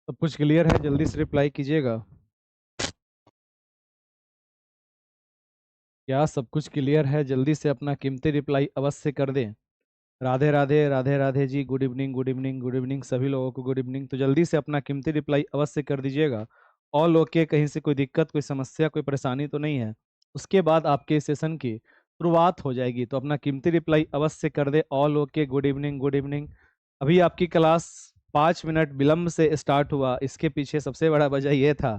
सब कुछ क्लियर है? जल्दी से रिप्लाई कीजिएगा। क्या सब कुछ क्लियर है? जल्दी से अपना कीमती रिप्लाई अवश्य कर दें। Radhe Radhe, Radhe Radhe ji, good evening, good evening, good evening, सभी लोगों को गुड इवनिंग। तो जल्दी से अपना कीमती रिप्लाई अवश्य कर दीजिएगा। ऑल ओके, कहीं से कोई दिक्कत, कोई समस्या, कोई परेशानी तो नहीं है? उसके बाद आपके सेशन की शुरुआत हो जाएगी, तो अपना कीमती रिप्लाई अवश्य कर दे। All okay, good evening, good evening. अभी आपकी क्लास 5 मिनट विलंब से स्टार्ट हुआ। इसके पीछे सबसे बड़ा वजह यह था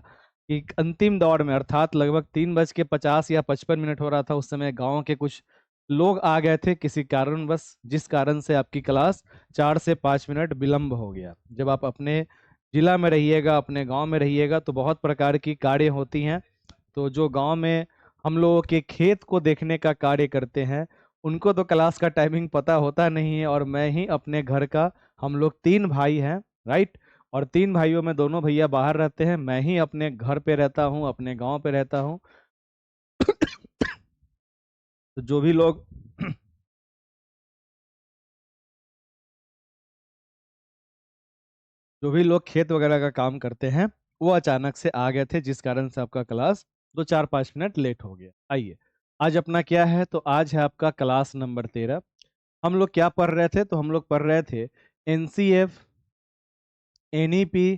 कि अंतिम दौर में, अर्थात लगभग 3:50 या 55 मिनट हो रहा था, उस समय गांव के कुछ लोग आ गए थे किसी कारणवश, जिस कारण से आपकी क्लास 4 से 5 मिनट विलंब हो गया। जब आप अपने जिला में रहिएगा, अपने गांव में रहिएगा, तो बहुत प्रकार की कार्य होती हैं। तो जो गांव में हम लोगों के खेत को देखने का कार्य करते हैं, उनको तो क्लास का टाइमिंग पता होता नहीं है। और मैं ही अपने घर का, हम लोग 3 भाई हैं, राइट। और 3 भाइयों में दोनों भैया बाहर रहते हैं, मैं ही अपने घर पे रहता हूँ, अपने गांव पे रहता हूँ। तो जो भी लोग खेत वगैरह का काम करते हैं, वो अचानक से आ गए थे, जिस कारण से आपका क्लास 2 4 5 मिनट लेट हो गया। आइए, आज अपना क्या है? तो आज है आपका क्लास नंबर 13। हम लोग क्या पढ़ रहे थे? तो हम लोग पढ़ रहे थे एनसीएफ, एनईपी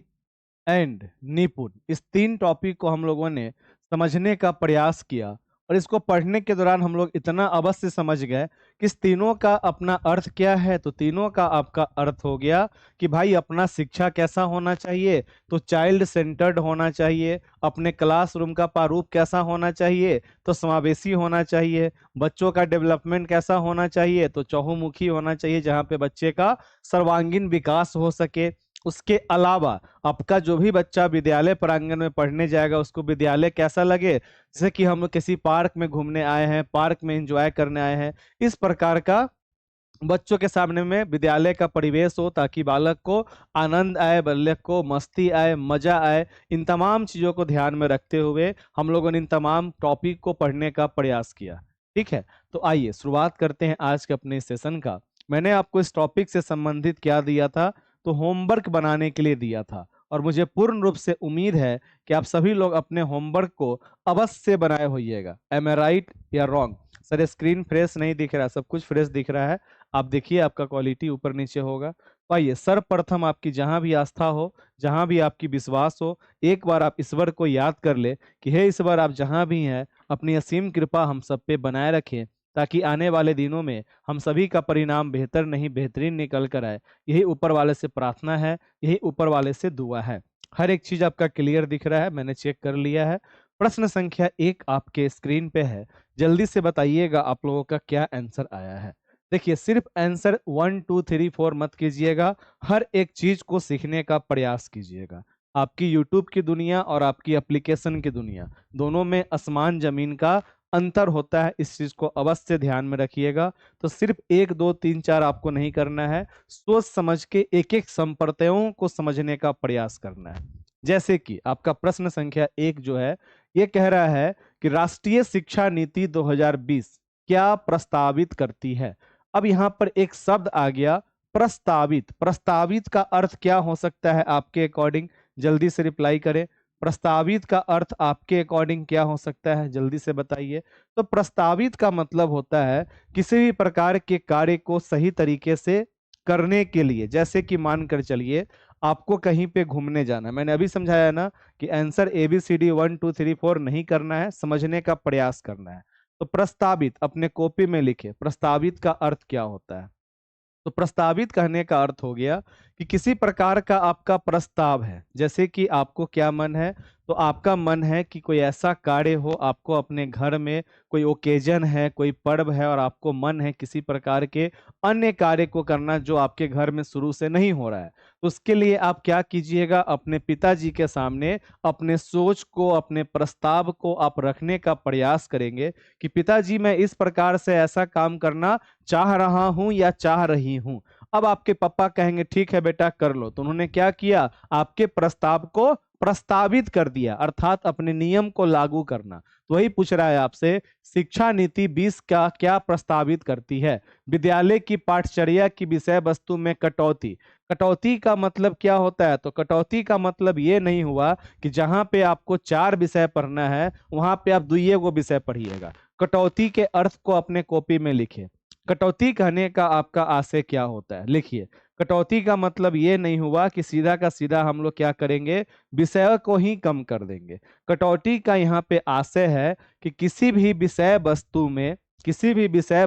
एंड निपुण। इस 3 टॉपिक को हम लोगों ने समझने का प्रयास किया। और इसको पढ़ने के दौरान हम लोग इतना अवश्य समझ गए कि इस तीनों का अपना अर्थ क्या है। तो तीनों का आपका अर्थ हो गया कि भाई अपना शिक्षा कैसा होना चाहिए, तो चाइल्ड सेंटर्ड होना चाहिए। अपने क्लासरूम का प्रारूप कैसा होना चाहिए, तो समावेशी होना चाहिए। बच्चों का डेवलपमेंट कैसा होना चाहिए, तो चहुमुखी होना चाहिए, जहाँ पे बच्चे का सर्वांगीण विकास हो सके। उसके अलावा आपका जो भी बच्चा विद्यालय प्रांगण में पढ़ने जाएगा, उसको विद्यालय कैसा लगे, जैसे कि हम लोग किसी पार्क में घूमने आए हैं, पार्क में एंजॉय करने आए हैं, इस प्रकार का बच्चों के सामने में विद्यालय का परिवेश हो, ताकि बालक को आनंद आए, बालक को मस्ती आए, मजा आए। इन तमाम चीजों को ध्यान में रखते हुए हम लोगों ने इन तमाम टॉपिक को पढ़ने का प्रयास किया। ठीक है, तो आइए शुरुआत करते हैं आज के अपने सेशन का। मैंने आपको इस टॉपिक से संबंधित क्या दिया था? तो होमवर्क बनाने के लिए दिया था। और मुझे पूर्ण रूप से उम्मीद है कि आप सभी लोग अपने होमवर्क को अवश्य बनाए होइएगा। एम आई राइट या रॉन्ग? सर स्क्रीन फ्रेश नहीं दिख रहा, सब कुछ फ्रेश दिख रहा है। आप देखिए, आपका क्वालिटी ऊपर नीचे होगा। तो आइए, सर्वप्रथम आपकी जहां भी आस्था हो, जहां भी आपकी विश्वास हो, एक बार आप ईश्वर को याद कर ले कि हे ईश्वर, आप जहां भी हैं, अपनी असीम कृपा हम सब पे बनाए रखें, ताकि आने वाले दिनों में हम सभी का परिणाम बेहतर नहीं बेहतरीन निकल कर आए। यही ऊपर वाले से प्रार्थना है, यही ऊपर वाले से दुआ है। हर एक चीज आपका क्लियर दिख रहा है, मैंने चेक कर लिया है। प्रश्न संख्या 1 आपके स्क्रीन पे है। जल्दी से बताइएगा आप लोगों का क्या आंसर आया है। देखिए, सिर्फ आंसर 1 2 3 4 मत कीजिएगा, हर एक चीज को सीखने का प्रयास कीजिएगा। आपकी यूट्यूब की दुनिया और आपकी एप्लीकेशन की दुनिया, दोनों में आसमान जमीन का अंतर होता है। इस चीज को अवश्य ध्यान में रखिएगा। तो सिर्फ 1 2 3 4 आपको नहीं करना है, सोच समझ के एक एक संप्रदायों को समझने का प्रयास करना है। जैसे कि आपका प्रश्न संख्या 1 जो है, ये कह रहा है कि राष्ट्रीय शिक्षा नीति 2020 क्या प्रस्तावित करती है। अब यहाँ पर एक शब्द आ गया, प्रस्तावित। प्रस्तावित का अर्थ क्या हो सकता है आपके अकॉर्डिंग? जल्दी से रिप्लाई करें। प्रस्तावित का अर्थ आपके अकॉर्डिंग क्या हो सकता है? जल्दी से बताइए। तो प्रस्तावित का मतलब होता है किसी भी प्रकार के कार्य को सही तरीके से करने के लिए। जैसे कि मानकर चलिए, आपको कहीं पे घूमने जाना है, मैंने अभी समझाया ना कि आंसर ABCD 1 2 3 4 नहीं करना है, समझने का प्रयास करना है। तो प्रस्तावित अपने कॉपी में लिखे, प्रस्तावित का अर्थ क्या होता है। तो प्रस्तावित कहने का अर्थ हो गया कि किसी प्रकार का आपका प्रस्ताव है। जैसे कि आपको क्या मन है, तो आपका मन है कि कोई ऐसा कार्य हो, आपको अपने घर में कोई ओकेजन है, कोई पर्व है, और आपको मन है किसी प्रकार के अन्य कार्य को करना जो आपके घर में शुरू से नहीं हो रहा है। तो उसके लिए आप क्या कीजिएगा, अपने पिताजी के सामने अपने सोच को, अपने प्रस्ताव को आप रखने का प्रयास करेंगे कि पिताजी, मैं इस प्रकार से ऐसा काम करना चाह रहा हूं या चाह रही हूं। अब आपके पापा कहेंगे ठीक है बेटा कर लो। तो उन्होंने क्या किया, आपके प्रस्ताव को प्रस्तावित कर दिया, अर्थात अपने नियम को लागू करना। तो वही पूछ रहा है आपसे, शिक्षा नीति 20 का क्या प्रस्तावित करती है? विद्यालय की पाठचर्या की विषय वस्तु में कटौती। कटौती का मतलब क्या होता है? तो कटौती का मतलब ये नहीं हुआ कि जहां पे आपको 4 विषय पढ़ना है वहां पे आप 2 विषय पढ़िएगा। कटौती के अर्थ को अपने कॉपी में लिखिए। कटौती कहने का आपका आशय क्या होता है, लिखिए। कटौती का मतलब ये नहीं हुआ कि सीधा का सीधा हम लोग क्या करेंगे, विषय को ही कम कर देंगे। कटौती का यहाँ पे आशय है कि किसी भी विषय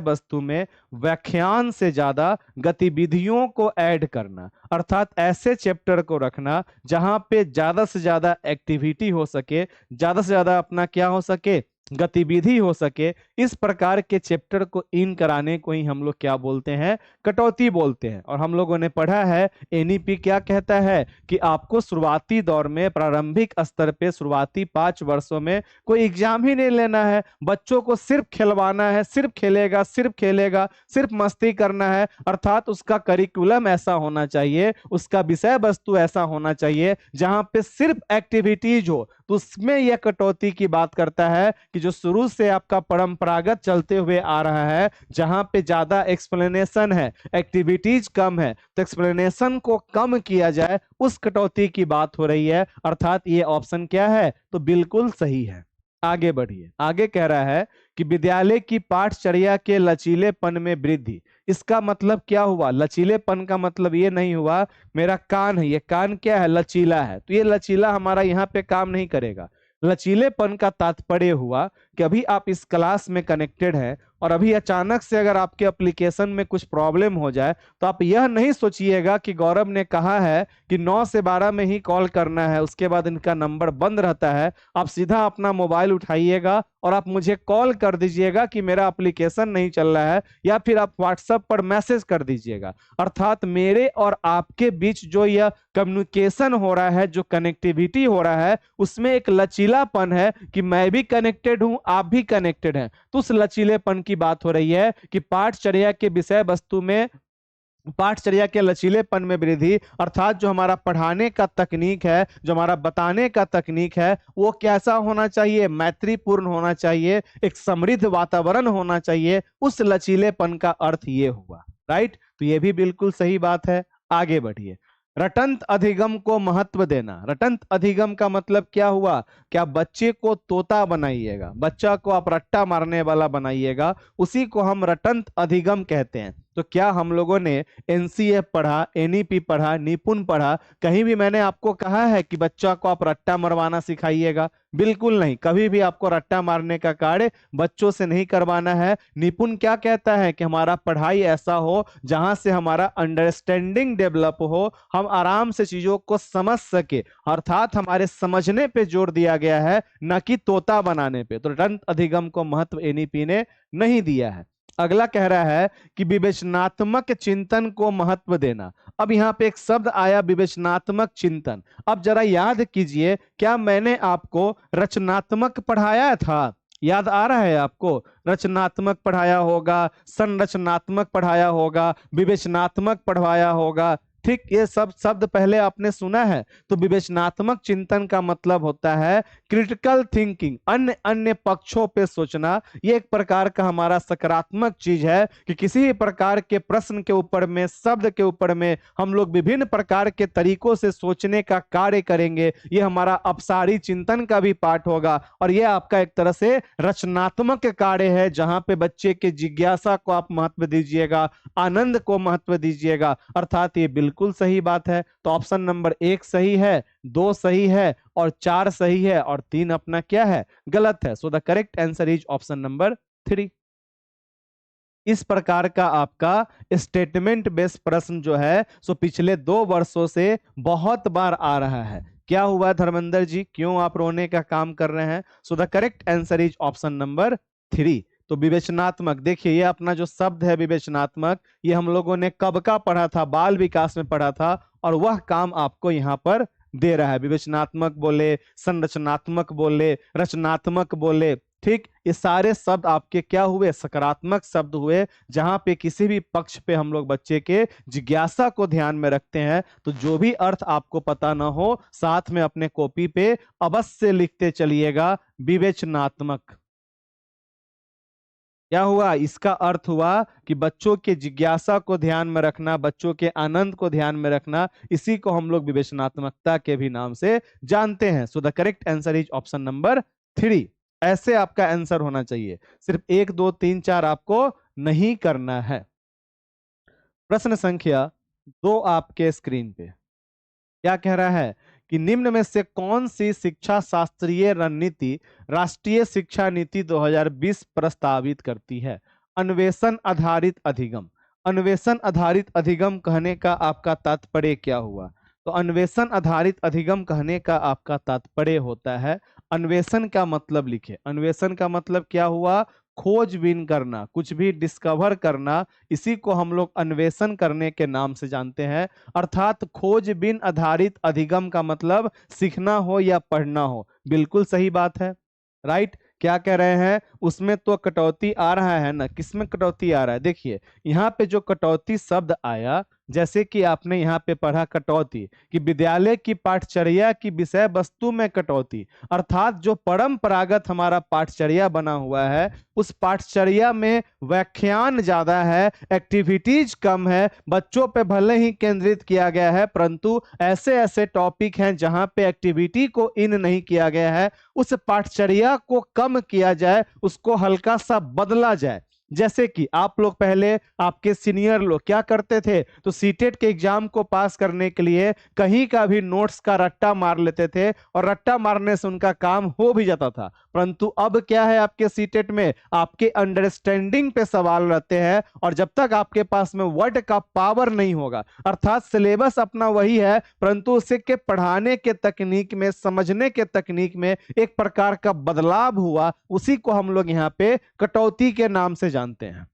वस्तु में व्याख्यान से ज्यादा गतिविधियों को ऐड करना, अर्थात ऐसे चैप्टर को रखना जहां पे ज्यादा से ज्यादा एक्टिविटी हो सके, ज्यादा से ज्यादा अपना क्या हो सके, गतिविधि हो सके। इस प्रकार के चैप्टर को इन कराने को ही हम लोग क्या बोलते हैं, कटौती बोलते हैं। और हम लोगों ने पढ़ा है एनईपी क्या कहता है कि आपको शुरुआती दौर में, प्रारंभिक स्तर पे, शुरुआती 5 वर्षों में कोई एग्जाम ही नहीं लेना है, बच्चों को सिर्फ खिलवाना है, सिर्फ खेलेगा, सिर्फ खेलेगा, सिर्फ मस्ती करना है। अर्थात उसका करिकुलम ऐसा होना चाहिए, उसका विषय वस्तु ऐसा होना चाहिए जहां पे सिर्फ एक्टिविटीज हो। तो उसमें यह कटौती की बात करता है कि जो शुरू से आपका परंपरागत चलते हुए आ रहा है, जहां पे ज्यादा एक्सप्लेनेशन है, एक्टिविटीज कम है, तो एक्सप्लेनेशन को कम किया जाए, उस कटौती की बात हो रही है। अर्थात ये ऑप्शन क्या है, तो बिल्कुल सही है। आगे बढ़िए, आगे कह रहा है कि विद्यालय की पाठचर्या के लचीलेपन में वृद्धि। इसका मतलब क्या हुआ? लचीलेपन का मतलब ये नहीं हुआ मेरा कान है, ये कान क्या है, लचीला है, तो ये लचीला हमारा यहाँ पे काम नहीं करेगा। लचीलेपन का तात्पर्य हुआ कि अभी आप इस क्लास में कनेक्टेड हैं और अभी अचानक से अगर आपके एप्लीकेशन में कुछ प्रॉब्लम हो जाए तो आप यह नहीं सोचिएगा कि गौरव ने कहा है कि 9 से 12 में ही कॉल करना है, उसके बाद इनका नंबर बंद रहता है। आप सीधा अपना मोबाइल उठाइएगा और आप मुझे कॉल कर दीजिएगा कि मेरा एप्लीकेशन नहीं चल रहा है, या फिर आप व्हाट्सएप पर मैसेज कर दीजिएगा। अर्थात मेरे और आपके बीच जो यह कम्युनिकेशन हो रहा है, जो कनेक्टिविटी हो रहा है, उसमें एक लचीलापन है कि मैं भी कनेक्टेड हूं, आप भी कनेक्टेड हैं। तो उस लचीलेपन की बात हो रही है कि पाठचर्या के विषय वस्तु में, पाठचर्या के लचीलेपन में वृद्धि, अर्थात जो हमारा पढ़ाने का तकनीक है, जो हमारा बताने का तकनीक है, वो कैसा होना चाहिए, मैत्रीपूर्ण होना चाहिए, एक समृद्ध वातावरण होना चाहिए। उस लचीलेपन का अर्थ ये हुआ, राइट। तो ये भी बिल्कुल सही बात है। आगे बढ़िए, रटंत अधिगम को महत्व देना। रटंत अधिगम का मतलब क्या हुआ? क्या बच्चे को तोता बनाइएगा, बच्चा को आप रट्टा मारने वाला बनाइएगा, उसी को हम रटंत अधिगम कहते हैं। तो क्या हम लोगों ने एनसीएफ पढ़ा, एनईपी पढ़ा, निपुण पढ़ा, कहीं भी मैंने आपको कहा है कि बच्चा को आप रट्टा मरवाना सिखाइएगा? बिल्कुल नहीं, कभी भी आपको रट्टा मारने का कार्य बच्चों से नहीं करवाना है। निपुण क्या कहता है कि हमारा पढ़ाई ऐसा हो जहां से हमारा अंडरस्टैंडिंग डेवलप हो, हम आराम से चीजों को समझ सके, अर्थात हमारे समझने पे जोर दिया गया है, न कि तोता बनाने पे। तो रटंत अधिगम को महत्व एनईपी ने नहीं दिया है। अगला कह रहा है कि विवेचनात्मक चिंतन को महत्व देना। अब यहाँ पे एक शब्द आया, विवेचनात्मक चिंतन। अब जरा याद कीजिए, क्या मैंने आपको रचनात्मक पढ़ाया था? याद आ रहा है आपको? रचनात्मक पढ़ाया होगा, संरचनात्मक पढ़ाया होगा, विवेचनात्मक पढ़ाया होगा। ठीक, ये सब शब्द पहले आपने सुना है। तो विवेचनात्मक चिंतन का मतलब होता है क्रिटिकल थिंकिंग, अन्य अन्य पक्षों पे सोचना। ये एक प्रकार का हमारा सकारात्मक चीज है कि किसी भी प्रकार के प्रश्न के ऊपर में, शब्द के ऊपर में हम लोग विभिन्न प्रकार के तरीकों से सोचने का कार्य करेंगे। ये हमारा अपसारी चिंतन का भी पार्ट होगा, और ये आपका एक तरह से रचनात्मक कार्य है, जहां पे बच्चे के जिज्ञासा को आप महत्व दीजिएगा, आनंद को महत्व दीजिएगा। अर्थात ये बिल्कुल सही बात है। तो ऑप्शन नंबर 1 सही है, 2 सही है, और 4 सही है, और 3 अपना क्या है, गलत है। So the correct answer is option number 3। इस प्रकार का आपका स्टेटमेंट बेस्ड प्रश्न जो है सो पिछले 2 वर्षों से बहुत बार आ रहा है। क्या हुआ धर्मेंद्र जी, क्यों आप रोने का काम कर रहे हैं? So the correct answer is option number 3। तो विवेचनात्मक, देखिए ये अपना जो शब्द है विवेचनात्मक, ये हम लोगों ने कब का पढ़ा था, बाल विकास में पढ़ा था, और वह काम आपको यहाँ पर दे रहा है। विवेचनात्मक बोले, संरचनात्मक बोले, रचनात्मक बोले, ठीक, ये सारे शब्द आपके क्या हुए, सकारात्मक शब्द हुए, जहां पे किसी भी पक्ष पे हम लोग बच्चे के जिज्ञासा को ध्यान में रखते हैं। तो जो भी अर्थ आपको पता ना हो, साथ में अपने कॉपी पे अवश्य लिखते चलिएगा विवेचनात्मक। क्या हुआ, इसका अर्थ हुआ कि बच्चों के जिज्ञासा को ध्यान में रखना, बच्चों के आनंद को ध्यान में रखना, इसी को हम लोग विवेचनात्मकता के भी नाम से जानते हैं। So the correct answer is option number 3। ऐसे आपका आंसर होना चाहिए, सिर्फ 1 2 3 4 आपको नहीं करना है। प्रश्न संख्या 2 आपके स्क्रीन पे क्या कह रहा है कि निम्न में से कौन सी शिक्षा शास्त्रीय रणनीति राष्ट्रीय शिक्षा नीति 2020 प्रस्तावित करती है। अन्वेषण आधारित अधिगम। अन्वेषण आधारित अधिगम कहने का आपका तात्पर्य क्या हुआ, तो अन्वेषण आधारित अधिगम कहने का आपका तात्पर्य होता है, अन्वेषण का मतलब लिखे, अन्वेषण का मतलब क्या हुआ, खोजबीन करना, कुछ भी डिस्कवर करना, इसी को हम लोग अन्वेषण करने के नाम से जानते हैं। अर्थात खोजबीन आधारित अधिगम का मतलब सीखना हो या पढ़ना हो। बिल्कुल सही बात है, राइट। क्या कह रहे हैं, उसमें तो कटौती आ रहा है ना, किसमें कटौती आ रहा है, देखिए यहाँ पे जो कटौती शब्द आया, जैसे कि आपने यहाँ पे पढ़ा कटौती कि विद्यालय की पाठचर्या की विषय वस्तु में कटौती, अर्थात जो परंपरागत हमारा पाठचर्या बना हुआ है, उस पाठचर्या में व्याख्यान ज्यादा है, एक्टिविटीज कम है, बच्चों पे भले ही केंद्रित किया गया है, परंतु ऐसे ऐसे टॉपिक हैं जहां पे एक्टिविटी को इन नहीं किया गया है, उस पाठचर्या को कम किया जाए, उसको हल्का सा बदला जाए। जैसे कि आप लोग पहले, आपके सीनियर लोग क्या करते थे, तो सीटेट के एग्जाम को पास करने के लिए कहीं का भी नोट्स का रट्टा मार लेते थे, और रट्टा मारने से उनका काम हो भी जाता था। परंतु अब क्या है, आपके सीटेट में आपके अंडरस्टैंडिंग पे सवाल रहते हैं, और जब तक आपके पास में वर्ड का पावर नहीं होगा, अर्थात सिलेबस अपना वही है, परंतु उसे के पढ़ाने के तकनीक में, समझने के तकनीक में एक प्रकार का बदलाव हुआ, उसी को हम लोग यहाँ पे कटौती के नाम से जानते हैं।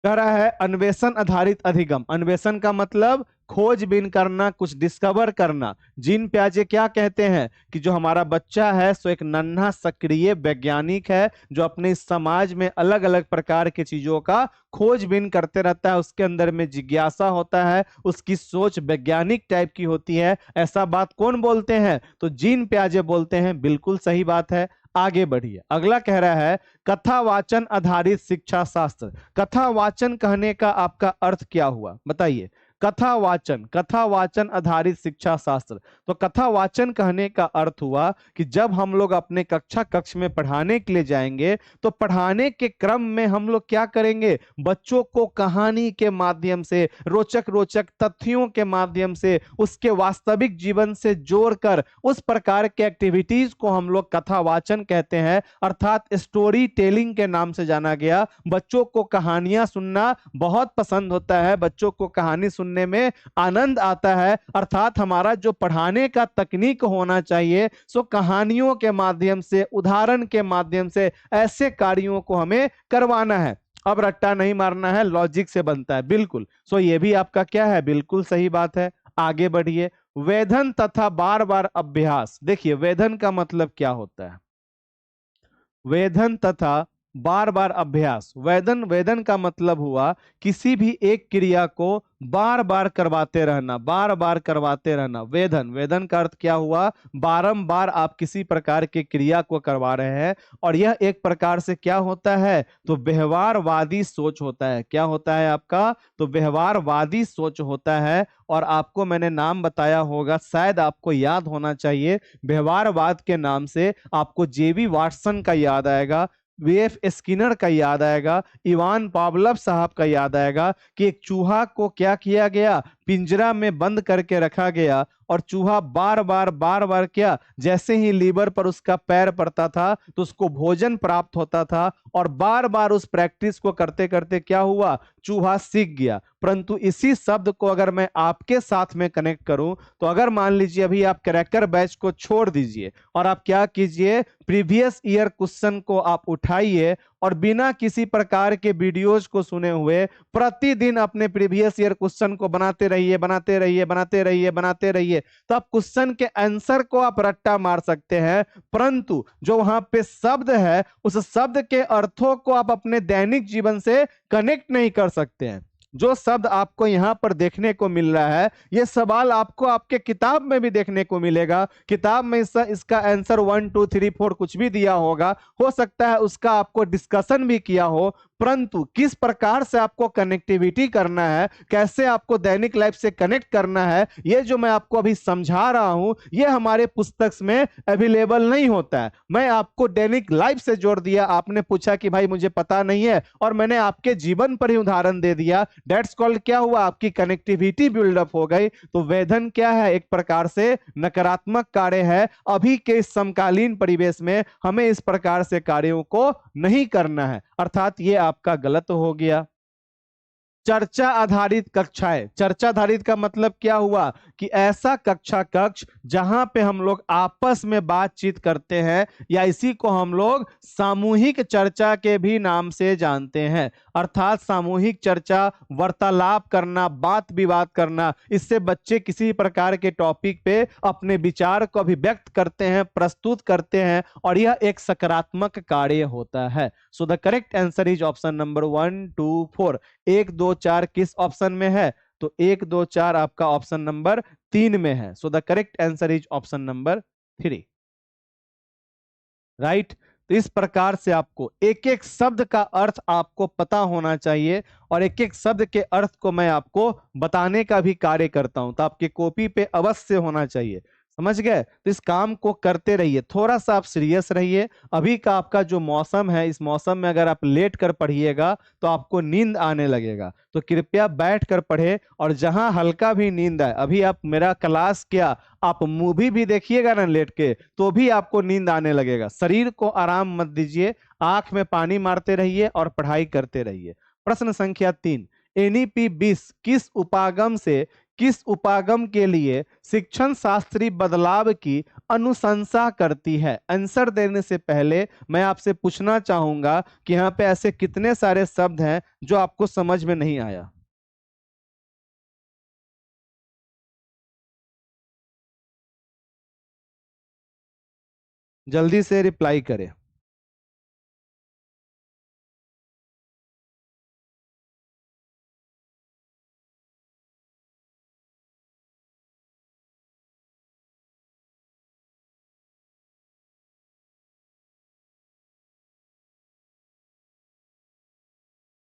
कह रहा है अन्वेषण आधारित अधिगम, अन्वेषण का मतलब खोजबीन करना, कुछ डिस्कवर करना। जीन प्याजे क्या कहते हैं कि जो हमारा बच्चा है सो एक नन्हा सक्रिय वैज्ञानिक है, जो अपने समाज में अलग अलग प्रकार की चीजों का खोजबीन करते रहता है, उसके अंदर में जिज्ञासा होता है, उसकी सोच वैज्ञानिक टाइप की होती है। ऐसा बात कौन बोलते हैं, तो जीन प्याजे बोलते हैं। बिल्कुल सही बात है, आगे बढ़िए। अगला कह रहा है कथावाचन आधारित शिक्षा शास्त्र। कथावाचन कहने का आपका अर्थ क्या हुआ, बताइए। कथावाचन, कथावाचन आधारित शिक्षा शास्त्र, तो कथावाचन कहने का अर्थ हुआ कि जब हम लोग अपने कक्ष में पढ़ाने के लिए जाएंगे, तो पढ़ाने के क्रम में हम लोग क्या करेंगे, बच्चों को कहानी के माध्यम से, रोचक रोचक तथ्यों के माध्यम से, उसके वास्तविक जीवन से जोड़कर उस प्रकार के एक्टिविटीज को हम लोग कथावाचन कहते हैं, अर्थात स्टोरी टेलिंग के नाम से जाना गया। बच्चों को कहानियां सुनना बहुत पसंद होता है, बच्चों को कहानी सुनने में आनंद आता है, अर्थात हमारा जो पढ़ाने का तकनीक होना चाहिए सो कहानियों के माध्यम से, उदाहरण के माध्यम से ऐसे कार्यों को हमें करवाना है। अब रट्टा नहीं मारना है, लॉजिक से बनता है। बिल्कुल, सो ये भी आपका क्या है, बिल्कुल सही बात है। आगे बढ़िए। वेधन तथा बार बार अभ्यास। देखिए वेधन का मतलब क्या होता है, वेधन तथा बार बार अभ्यास। वेदन, वेदन का मतलब हुआ किसी भी एक क्रिया को बार बार करवाते रहना, बार बार करवाते रहना। वेदन, वेदन का अर्थ क्या हुआ, बारंबार आप किसी प्रकार की क्रिया को करवा रहे हैं, और यह एक प्रकार से क्या होता है, तो व्यवहारवादी सोच होता है। क्या होता है आपका, तो व्यवहारवादी सोच होता है। और आपको मैंने नाम बताया होगा, शायद आपको याद होना चाहिए, व्यवहारवाद के नाम से आपको जेबी वाटसन का याद आएगा, वीएफ स्किनर का याद आएगा, इवान पावलव साहब का याद आएगा कि एक चूहा को क्या किया गया, पिंजरा में बंद करके रखा गया, और चूहा बार बार क्या, जैसे ही लीवर पर उसका पैर पड़ता था तो उसको भोजन प्राप्त होता था, और बार बार उस प्रैक्टिस को करते करते क्या हुआ, चूहा सीख गया। परंतु इसी शब्द को अगर मैं आपके साथ में कनेक्ट करूं, तो अगर मान लीजिए अभी आप क्रैकर बैच को छोड़ दीजिए और आप क्या कीजिए, प्रीवियस ईयर क्वेश्चन को आप उठाइए और बिना किसी प्रकार के वीडियोज को सुने हुए प्रतिदिन अपने प्रीवियस ईयर क्वेश्चन को बनाते रहिए बनाते रहिए बनाते रहिए बनाते रहिए, तो आप क्वेश्चन के आंसर को आप रट्टा मार सकते हैं, परंतु जो वहां पे शब्द है उस शब्द के अर्थों को आप अपने दैनिक जीवन से कनेक्ट नहीं कर सकते हैं। जो शब्द आपको यहां पर देखने को मिल रहा है, यह सवाल आपको आपके किताब में भी देखने को मिलेगा। किताब में इसका आंसर 1 2 3 4 कुछ भी दिया होगा, हो सकता है उसका आपको डिस्कशन भी किया हो, परंतु किस प्रकार से आपको कनेक्टिविटी करना है, कैसे आपको दैनिक लाइफ से कनेक्ट करना है, ये जो मैं आपको अभी समझा रहा हूं, ये हमारे पुस्तक में अवेलेबल नहीं होता है। मैं आपको दैनिक लाइफ से जोड़ दिया, आपने पूछा कि भाई मुझे पता नहीं है, और मैंने आपके जीवन पर ही उदाहरण दे दिया। डेट्स कॉल्ड क्या हुआ, आपकी कनेक्टिविटी बिल्डअप हो गई। तो वेधन क्या है, एक प्रकार से नकारात्मक कार्य है। अभी के समकालीन परिवेश में हमें इस प्रकार से कार्यों को नहीं करना है, अर्थात ये आपका गलत हो गया। चर्चा आधारित कक्षाएं, चर्चा आधारित का मतलब क्या हुआ कि ऐसा कक्षा कक्ष जहां पे हम लोग आपस में बातचीत करते हैं, या इसी को हम लोग सामूहिक चर्चा के भी नाम से जानते हैं। अर्थात सामूहिक चर्चा, वार्तालाप करना, बात विवाद करना, इससे बच्चे किसी प्रकार के टॉपिक पे अपने विचार को अभिव्यक्त करते हैं, प्रस्तुत करते हैं, और यह एक सकारात्मक कार्य होता है। So the correct answer is option number 1 2 4। 1 2 4 किस ऑप्शन में है, तो 1 2 4 आपका ऑप्शन नंबर 3 में है। So the correct answer is option number 3, right. तो इस प्रकार से आपको एक एक शब्द का अर्थ आपको पता होना चाहिए, और एक एक शब्द के अर्थ को मैं आपको बताने का भी कार्य करता हूं, तो आपके कॉपी पे अवश्य होना चाहिए। समझ गए? तो इस काम को करते रहिए, थोड़ा सा आप सीरियस रहिए। अभी का आपका जो मौसम है, इस मौसम में अगर आप लेट कर पढ़िएगा तो आपको नींद आने लगेगा, तो कृपया बैठ कर पढ़े, और जहां हल्का भी नींद आए, अभी आप मेरा क्लास क्या, आप मूवी भी देखिएगा ना लेट के, तो भी आपको नींद आने लगेगा। शरीर को आराम मत दीजिए, आंख में पानी मारते रहिए और पढ़ाई करते रहिए। प्रश्न संख्या 3, एनईपी 20 किस उपागम के लिए शिक्षण शास्त्री बदलाव की अनुशंसा करती है? आंसर देने से पहले मैं आपसे पूछना चाहूंगा कि यहाँ पे ऐसे कितने सारे शब्द हैं जो आपको समझ में नहीं आया। जल्दी से रिप्लाई करें।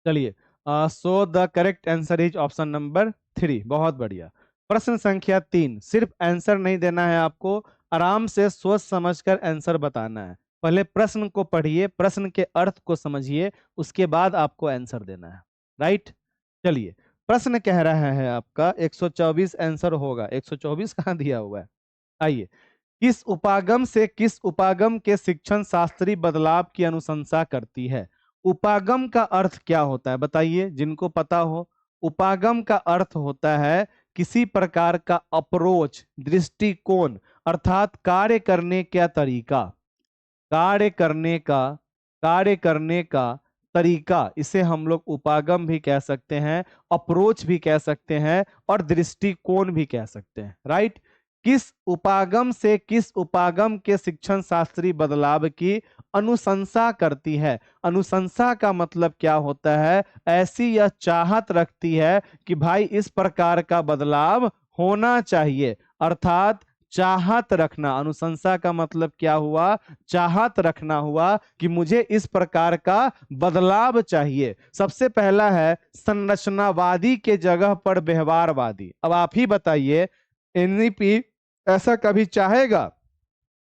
चलिए, so the correct answer is option number 3। बहुत बढ़िया। प्रश्न संख्या 3, सिर्फ आंसर नहीं देना है आपको, आराम से सोच समझकर आंसर बताना है। पहले प्रश्न को पढ़िए, प्रश्न के अर्थ को समझिए, उसके बाद आपको आंसर देना है, राइट। चलिए, प्रश्न कह रहा है आपका 124 आंसर होगा। 124 कहाँ दिया हुआ है? आइए, किस उपागम के शिक्षण शास्त्री बदलाव की अनुशंसा करती है? उपागम का अर्थ क्या होता है बताइए, जिनको पता हो। उपागम का अर्थ होता है किसी प्रकार का अप्रोच, दृष्टिकोण, अर्थात कार्य करने का तरीका, कार्य करने का कार्य करने का तरीका, इसे हम लोग उपागम भी कह सकते हैं, अप्रोच भी कह सकते हैं, और दृष्टिकोण भी कह सकते हैं, राइट। किस उपागम के शिक्षण शास्त्री बदलाव की अनुशंसा करती है? अनुशंसा का मतलब क्या होता है? ऐसी यह चाहत रखती है कि भाई इस प्रकार का बदलाव होना चाहिए, अर्थात चाहत रखना। अनुशंसा का मतलब क्या हुआ? चाहत रखना हुआ कि मुझे इस प्रकार का बदलाव चाहिए। सबसे पहला है संरचनावादी के जगह पर व्यवहारवादी। अब आप ही बताइए, एनईपी ऐसा कभी चाहेगा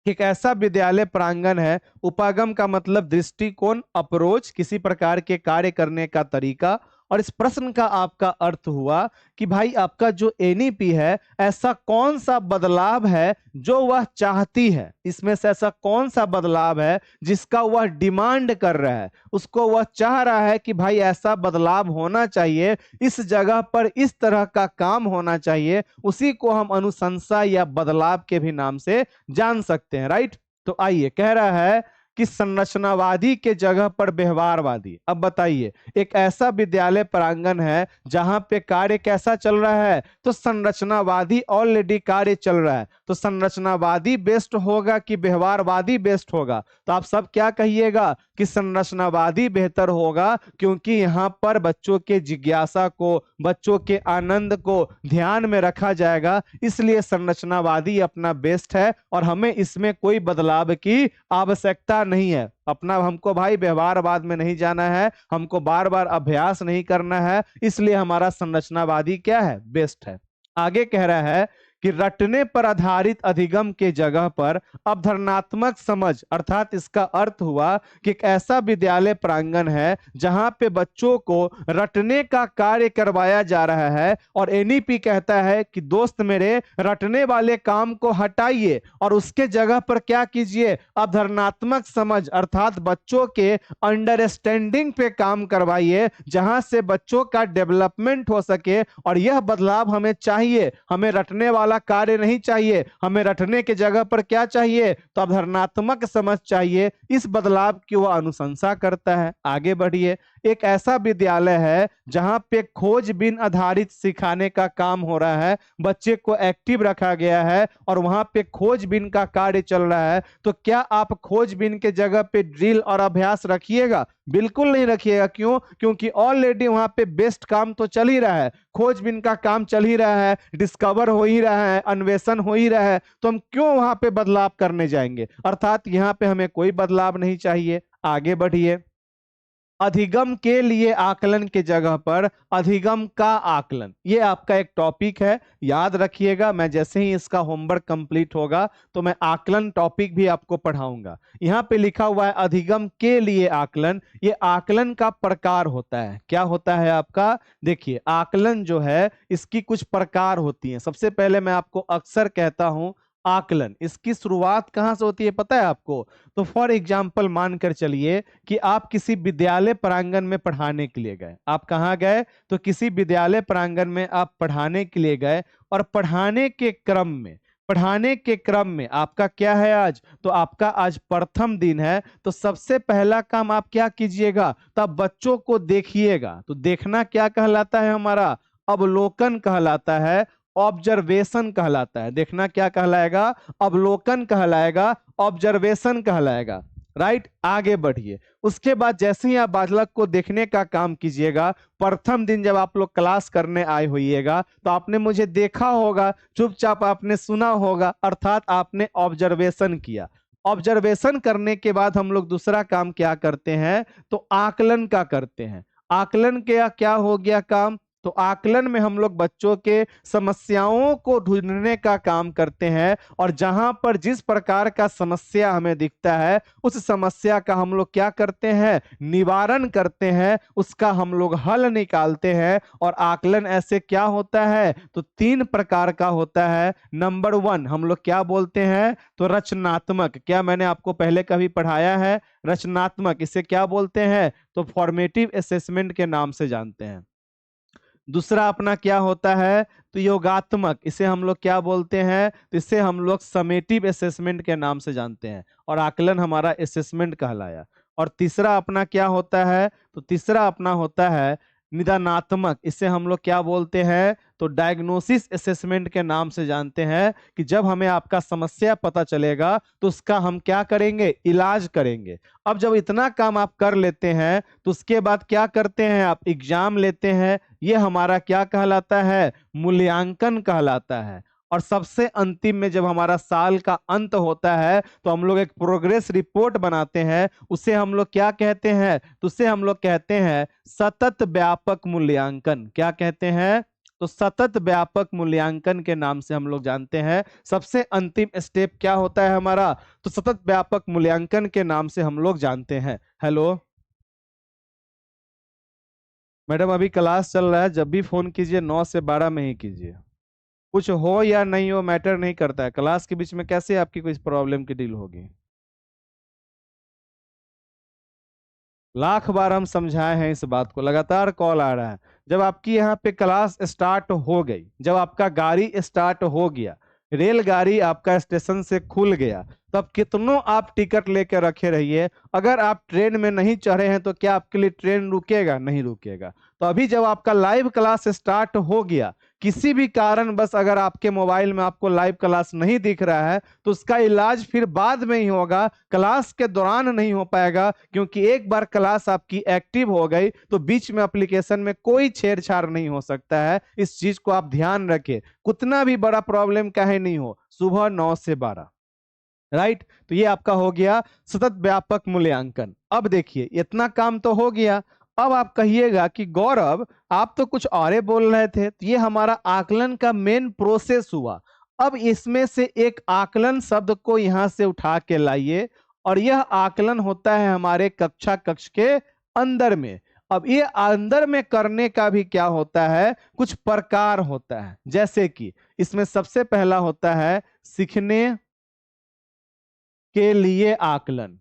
कि एक ऐसा विद्यालय प्रांगण है, उपागम का मतलब दृष्टिकोण, अप्रोच, किसी प्रकार के कार्य करने का तरीका, और इस प्रश्न का आपका अर्थ हुआ कि भाई आपका जो एनईपी है, ऐसा कौन सा बदलाव है जो वह चाहती है, इसमें से ऐसा कौन सा बदलाव है जिसका वह डिमांड कर रहा है, उसको वह चाह रहा है कि भाई ऐसा बदलाव होना चाहिए, इस जगह पर इस तरह का काम होना चाहिए, उसी को हम अनुशंसा या बदलाव के भी नाम से जान सकते हैं, राइट। तो आइए, कह रहा है कि संरचनावादी के जगह पर व्यवहारवादी। अब बताइए, एक ऐसा विद्यालय प्रांगण है जहां पे कार्य कैसा चल रहा है, तो संरचनावादी ऑलरेडी कार्य चल रहा है, तो संरचनावादी बेस्ट होगा कि व्यवहारवादी बेस्ट होगा? तो आप सब क्या कहिएगा कि संरचनावादी बेहतर होगा, क्योंकि यहाँ पर बच्चों के जिज्ञासा को, बच्चों के आनंद को ध्यान में रखा जाएगा, इसलिए संरचनावादी अपना बेस्ट है और हमें इसमें कोई बदलाव की आवश्यकता नहीं है। अपना हमको भाई व्यवहारवाद में नहीं जाना है, हमको बार बार अभ्यास नहीं करना है, इसलिए हमारा संरचनावादी क्या है, बेस्ट है। आगे कह रहा है कि रटने पर आधारित अधिगम के जगह पर अवधारणात्मक समझ, अर्थात इसका अर्थ हुआ कि एक ऐसा विद्यालय प्रांगण है जहां पे बच्चों को रटने का कार्य करवाया जा रहा है, और एनईपी कहता है कि दोस्त मेरे, रटने वाले काम को हटाइए और उसके जगह पर क्या कीजिए, अवधारणात्मक समझ अर्थात बच्चों के अंडरस्टैंडिंग पे काम करवाइए, जहां से बच्चों का डेवलपमेंट हो सके। और यह बदलाव हमें चाहिए, हमें रटने वाला कार्य नहीं चाहिए, हमें रटने के जगह पर क्या चाहिए, तो अवधारणात्मक समझ चाहिए। इस बदलाव की वह अनुशंसा करता है। आगे बढ़िए, एक ऐसा विद्यालय है जहां पे खोजबीन आधारित सिखाने का काम हो रहा है, बच्चे को एक्टिव रखा गया है और वहां पे खोजबीन का कार्य चल रहा है, तो क्या आप खोजबीन के जगह पे ड्रिल और अभ्यास रखिएगा? बिल्कुल नहीं रखिएगा। क्यों? क्योंकि ऑलरेडी वहां पे बेस्ट काम तो चल ही रहा है, खोजबीन का काम चल ही रहा है, डिस्कवर हो ही रहा है, अन्वेषण हो ही रहा है, तो हम क्यों वहां पे बदलाव करने जाएंगे? अर्थात यहां पे हमें कोई बदलाव नहीं चाहिए। आगे बढ़िए, अधिगम के लिए आकलन के जगह पर अधिगम का आकलन, ये आपका एक टॉपिक है, याद रखिएगा। मैं जैसे ही इसका होमवर्क कंप्लीट होगा तो मैं आकलन टॉपिक भी आपको पढ़ाऊंगा। यहाँ पे लिखा हुआ है अधिगम के लिए आकलन, ये आकलन का प्रकार होता है। क्या होता है आपका? देखिए, आकलन जो है इसकी कुछ प्रकार होती है। सबसे पहले मैं आपको अक्सर कहता हूं, आकलन इसकी शुरुआत कहां से होती है पता है आपको? तो फॉर एग्जाम्पल मानकर चलिए कि आप किसी विद्यालय प्रांगण में पढ़ाने के लिए गए। आप कहाँ गए? तो किसी विद्यालय प्रांगण में आप पढ़ाने के लिए गए, और पढ़ाने के क्रम में आपका क्या है आज? तो आपका आज प्रथम दिन है। तो सबसे पहला काम आप क्या कीजिएगा? तब बच्चों को देखिएगा। तो देखना क्या कहलाता है हमारा? अवलोकन कहलाता है, ऑब्जर्वेशन कहलाता है। देखना क्या कहलाएगा? अवलोकन कहलाएगा, ऑब्जर्वेशन कहलाएगा। राइट, आगे बढ़िए। उसके बाद जैसे ही आप बालक को देखने का काम कीजिएगा, प्रथम दिन जब आप लोग क्लास करने आए होइएगा तो आपने मुझे देखा होगा, चुपचाप आपने सुना होगा, अर्थात आपने ऑब्जर्वेशन किया। ऑब्जर्वेशन करने के बाद हम लोग दूसरा काम क्या करते हैं? तो आकलन का करते हैं। आकलन के क्या हो गया काम? तो आकलन में हम लोग बच्चों के समस्याओं को ढूंढने का काम करते हैं, और जहां पर जिस प्रकार का समस्या हमें दिखता है उस समस्या का हम लोग क्या करते हैं? निवारण करते हैं, उसका हम लोग हल निकालते हैं। और आकलन ऐसे क्या होता है? तो 3 प्रकार का होता है। नंबर 1 हम लोग क्या बोलते हैं? तो रचनात्मक। क्या मैंने आपको पहले कभी पढ़ाया है? रचनात्मक इसे क्या बोलते हैं? तो फॉर्मेटिव असेसमेंट के नाम से जानते हैं। दूसरा अपना क्या होता है? तो योगात्मक, इसे हम लोग क्या बोलते हैं? तो इसे हम लोग समेटिव असेसमेंट के नाम से जानते हैं, और आकलन हमारा असेसमेंट कहलाया। और तीसरा अपना क्या होता है? तो तीसरा अपना होता है निदानात्मक, इसे हम लोग क्या बोलते हैं? तो डायग्नोसिस असेसमेंट के नाम से जानते हैं, कि जब हमें आपका समस्या पता चलेगा तो उसका हम क्या करेंगे? इलाज करेंगे। अब जब इतना काम आप कर लेते हैं तो उसके बाद क्या करते हैं? आप एग्जाम लेते हैं। ये हमारा क्या कहलाता है? मूल्यांकन कहलाता है। और सबसे अंतिम में जब हमारा साल का अंत होता है तो हम लोग एक प्रोग्रेस रिपोर्ट बनाते हैं। उसे हम लोग क्या कहते हैं? तो उसे हम लोग कहते हैं सतत व्यापक मूल्यांकन। क्या कहते हैं? तो सतत व्यापक मूल्यांकन के नाम से हम लोग जानते हैं। सबसे अंतिम स्टेप क्या होता है हमारा? तो सतत व्यापक मूल्यांकन के नाम से हम लोग जानते हैं। हेलो मैडम, अभी क्लास चल रहा है, जब भी फोन कीजिए 9 से 12 में ही कीजिए। कुछ हो या नहीं हो मैटर नहीं करता है, क्लास के बीच में कैसे आपकी कोई प्रॉब्लम की डील होगी? लाख बार हम समझाए हैं इस बात को, लगातार कॉल आ रहा है। जब आपकी यहाँ पे क्लास स्टार्ट हो गई, जब आपका गाड़ी स्टार्ट हो गया, रेलगाड़ी आपका स्टेशन से खुल गया, तो अब कितनों आप टिकट लेकर रखे रहिए, अगर आप ट्रेन में नहीं चढ़े हैं तो क्या आपके लिए ट्रेन रुकेगा? नहीं रुकेगा। तो अभी जब आपका लाइव क्लास स्टार्ट हो गया, किसी भी कारण बस अगर आपके मोबाइल में आपको लाइव क्लास नहीं दिख रहा है तो उसका इलाज फिर बाद में ही होगा, क्लास के दौरान नहीं हो पाएगा, क्योंकि एक बार क्लास आपकी एक्टिव हो गई तो बीच में एप्लीकेशन में कोई छेड़छाड़ नहीं हो सकता है। इस चीज को आप ध्यान रखें, कितना भी बड़ा प्रॉब्लम काहे नहीं हो, सुबह 9 से 12। राइट, तो ये आपका हो गया सतत व्यापक मूल्यांकन। अब देखिए इतना काम तो हो गया, अब आप कहिएगा कि गौरव आप तो कुछ और ही बोल रहे थे, तो ये हमारा आकलन का मेन प्रोसेस हुआ। अब इसमें से एक आकलन शब्द को यहां से उठा के लाइए, और यह आकलन होता है हमारे कक्षा कक्ष के अंदर में। अब ये अंदर में करने का भी क्या होता है, कुछ प्रकार होता है, जैसे कि इसमें सबसे पहला होता है सीखने के लिए आकलन,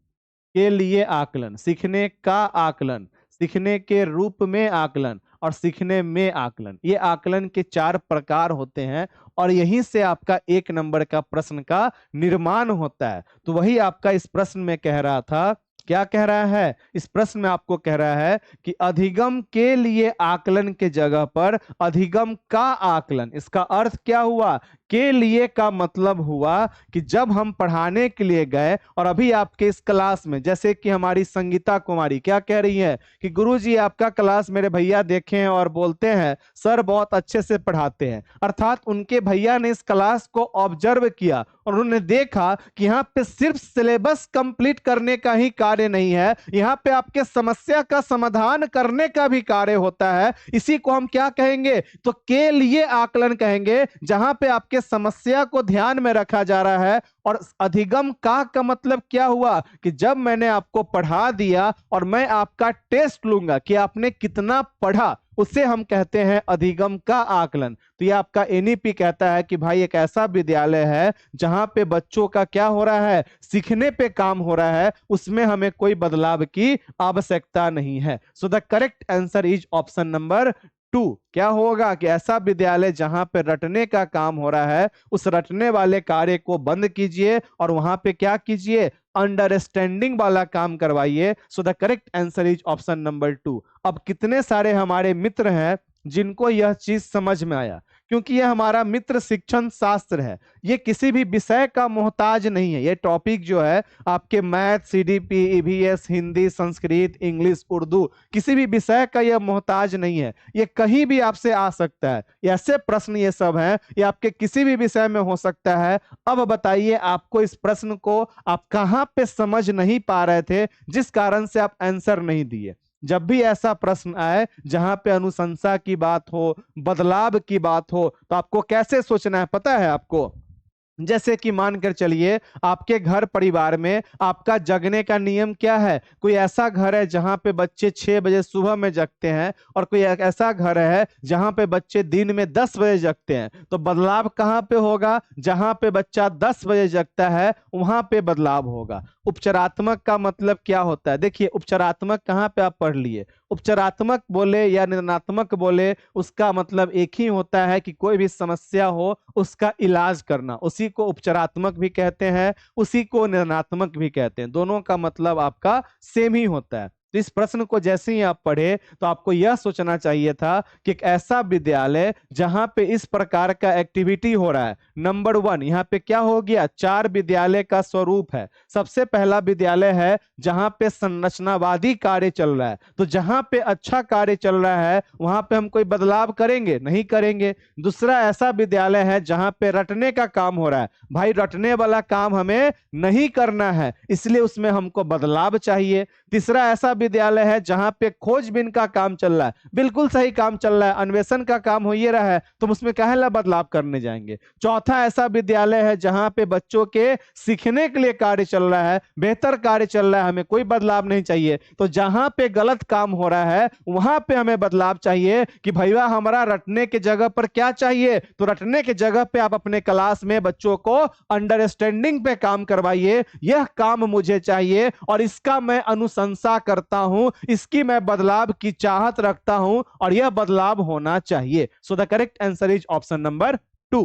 के लिए आकलन, सीखने का आकलन, सीखने के रूप में आकलन और सीखने में आकलन। ये आकलन के 4 प्रकार होते हैं और यहीं से आपका 1 नंबर का प्रश्न का निर्माण होता है। तो वही आपका इस प्रश्न में कह रहा था, क्या कह रहा है इस प्रश्न में, आपको कह रहा है कि अधिगम के लिए आकलन के जगह पर अधिगम का आकलन। इसका अर्थ क्या हुआ, के लिए का मतलब हुआ कि जब हम पढ़ाने के लिए गए और अभी आपके इस क्लास में, जैसे कि हमारी संगीता कुमारी क्या कह रही है कि गुरुजी आपका क्लास मेरे भैया देखे हैं और बोलते हैं सर बहुत अच्छे से पढ़ाते हैं, अर्थात उनके भैया ने इस क्लास को ऑब्जर्व किया और उन्होंने देखा कि यहाँ पे सिर्फ सिलेबस कंप्लीट करने का ही कार्य नहीं है, यहाँ पे आपके समस्या का समाधान करने का भी कार्य होता है। इसी को हम क्या कहेंगे, तो के लिए आकलन कहेंगे, जहां पे आपके समस्या को ध्यान में रखा जा रहा है। और अधिगम का मतलब क्या हुआ कि जब मैंने आपको पढ़ा दिया और मैं आपका टेस्ट लूंगा कि आपने कितना पढ़ा, उसे हम कहते हैं अधिगम का आकलन। तो ये आपका एनईपी कहता है कि भाई एक ऐसा विद्यालय है जहां पे बच्चों का क्या हो रहा है, सीखने पे काम हो रहा है, उसमें हमें कोई बदलाव की आवश्यकता नहीं है। So the correct answer is option number 2। क्या होगा कि ऐसा विद्यालय जहां पे रटने का काम हो रहा है, उस रटने वाले कार्य को बंद कीजिए और वहां पे क्या कीजिए, अंडरस्टैंडिंग वाला काम करवाइए। So the correct answer is option number 2। अब कितने सारे हमारे मित्र हैं जिनको यह चीज समझ में आया, क्योंकि यह हमारा मित्र शिक्षण शास्त्र है, ये किसी भी विषय का मोहताज नहीं है। ये टॉपिक जो है आपके math, CDP, EVS, Hindi, Sanskrit, English, Urdu, किसी भी विषय का यह मोहताज नहीं है, ये कहीं भी आपसे आ सकता है। ऐसे प्रश्न ये सब हैं, ये आपके किसी भी विषय में हो सकता है। अब बताइए आपको इस प्रश्न को आप कहां पे समझ नहीं पा रहे थे, जिस कारण से आप आंसर नहीं दिए। जब भी ऐसा प्रश्न आए जहां पे अनुशंसा की बात हो, बदलाव की बात हो, तो आपको कैसे सोचना है पता है आपको। जैसे कि मानकर चलिए आपके घर परिवार में आपका जगने का नियम क्या है, कोई ऐसा घर है जहां पे बच्चे 6 बजे सुबह में जगते हैं और कोई ऐसा घर है जहां पे बच्चे दिन में 10 बजे जगते हैं। तो बदलाव कहां पे होगा, जहां पे बच्चा 10 बजे जगता है वहां पे बदलाव होगा। उपचारात्मक का मतलब क्या होता है, देखिए उपचारात्मक कहां पे आप पढ़ लिए, उपचारात्मक बोले या निर्णयात्मक बोले, उसका मतलब एक ही होता है कि कोई भी समस्या हो उसका इलाज करना। उसी को उपचारात्मक भी कहते हैं, उसी को निर्णयात्मक भी कहते हैं, दोनों का मतलब आपका सेम ही होता है। तो इस प्रश्न को जैसे ही आप पढ़े तो आपको यह सोचना चाहिए था कि एक ऐसा विद्यालय जहां पे इस प्रकार का एक्टिविटी हो रहा है। नंबर 1 यहाँ पे क्या हो गया, 4 विद्यालय का स्वरूप है। सबसे पहला विद्यालय है जहां पे संरचनावादी कार्य चल रहा है, तो जहां पे अच्छा कार्य चल रहा है वहां पे हम कोई बदलाव करेंगे नहीं करेंगे। दूसरा ऐसा विद्यालय है जहां पे रटने का काम हो रहा है, भाई रटने वाला काम हमें नहीं करना है, इसलिए उसमें हमको बदलाव चाहिए। तीसरा ऐसा विद्यालय है जहां पे खोजबीन का काम चल रहा है, बिल्कुल सही काम चल रहा है, अन्वेषण का काम हो ही रहा है, तो उसमें काहे बदलाव करने जाएंगे। चौथा ऐसा विद्यालय है जहां पे बच्चों के सीखने के लिए कार्य चल रहा है, बेहतर कार्य चल रहा है, हमें कोई बदलाव नहीं चाहिए। तो जहां पे गलत काम हो रहा है वहां पे हमें बदलाव चाहिए कि भैया हमारा रटने के जगह पर क्या चाहिए, तो रटने के जगह पे आप अपने क्लास में बच्चों को अंडरस्टैंडिंग पे काम करवाइए, यह काम मुझे चाहिए और इसका मैं अनुशंसा करता हूं, इसकी मैं बदलाव की चाहत रखता हूं और यह बदलाव होना चाहिए। So the correct answer is option number 2।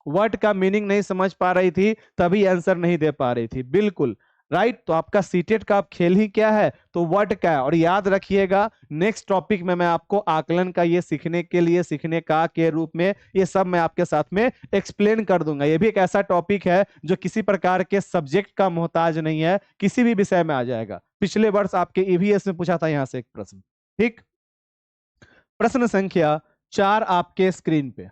Word का मीनिंग नहीं समझ पा रही थी, तभी आंसर नहीं दे पा रही थी। बिल्कुल राइट। तो आपका सीटेट का आप खेल ही क्या है, तो वर्ड का है। और याद रखिएगा नेक्स्ट टॉपिक में मैं आपको आकलन का ये सीखने के लिए, सीखने का के रूप में ये सब मैं आपके साथ में एक्सप्लेन कर दूंगा। ये भी एक ऐसा टॉपिक है जो किसी प्रकार के सब्जेक्ट का मोहताज नहीं है, किसी भी विषय में आ जाएगा। पिछले वर्ष आपके ईवीएस में पूछा था यहां से एक प्रश्न। ठीक, प्रश्न संख्या 4 आपके स्क्रीन पे।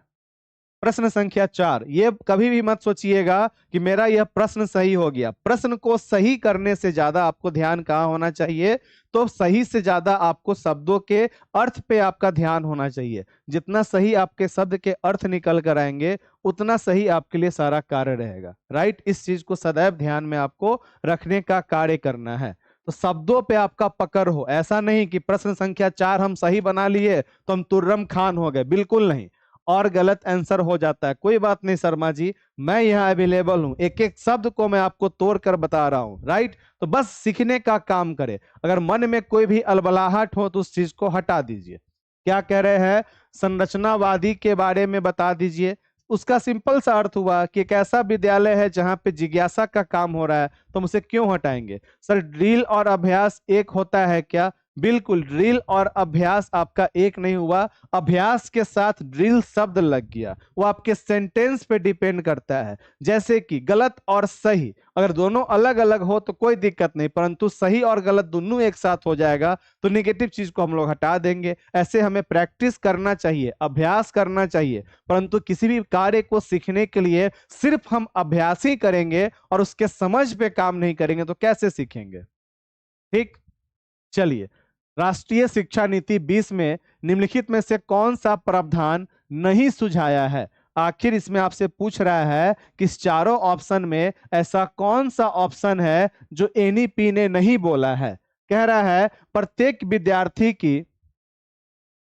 प्रश्न संख्या 4, ये कभी भी मत सोचिएगा कि मेरा यह प्रश्न सही हो गया। प्रश्न को सही करने से ज्यादा आपको ध्यान कहाँ होना चाहिए, तो सही से ज्यादा आपको शब्दों के अर्थ पे आपका ध्यान होना चाहिए। जितना सही आपके शब्द के अर्थ निकल कर आएंगे, उतना सही आपके लिए सारा कार्य रहेगा। राइट, इस चीज को सदैव ध्यान में आपको रखने का कार्य करना है। तो शब्दों पे आपका पकड़ हो, ऐसा नहीं कि प्रश्न संख्या 4 हम सही बना लिए तो हम तुर्रम खान हो गए, बिल्कुल नहीं। और गलत आंसर हो जाता है, कोई बात नहीं शर्मा जी, मैं यहाँ अवेलेबल हूँ, एक एक शब्द को मैं आपको तोड़ कर बता रहा हूँ। राइट, तो बस सीखने का काम करें। अगर मन में कोई भी अलबलाहट हो तो उस चीज को हटा दीजिए। क्या कह रहे हैं, संरचनावादी के बारे में बता दीजिए। उसका सिंपल सा अर्थ हुआ कि एक ऐसा विद्यालय है जहां पे जिज्ञासा का काम हो रहा है, तो हम उसे क्यों हटाएंगे। सर ड्रिल और अभ्यास एक होता है क्या, बिल्कुल, ड्रिल और अभ्यास आपका एक नहीं हुआ। अभ्यास के साथ ड्रिल शब्द लग गया, वो आपके सेंटेंस पे डिपेंड करता है। जैसे कि गलत और सही अगर दोनों अलग अलग हो तो कोई दिक्कत नहीं, परंतु सही और गलत दोनों एक साथ हो जाएगा तो निगेटिव चीज को हम लोग हटा देंगे। ऐसे हमें प्रैक्टिस करना चाहिए, अभ्यास करना चाहिए। परंतु किसी भी कार्य को सीखने के लिए सिर्फ हम अभ्यास ही करेंगे और उसके समझ पे काम नहीं करेंगे तो कैसे सीखेंगे। ठीक, चलिए, राष्ट्रीय शिक्षा नीति 20 में निम्नलिखित में से कौन सा प्रावधान नहीं सुझाया है। आखिर इसमें आपसे पूछ रहा है कि इस चारों ऑप्शन में ऐसा कौन सा ऑप्शन है जो एनईपी ने नहीं बोला है। कह रहा है प्रत्येक विद्यार्थी की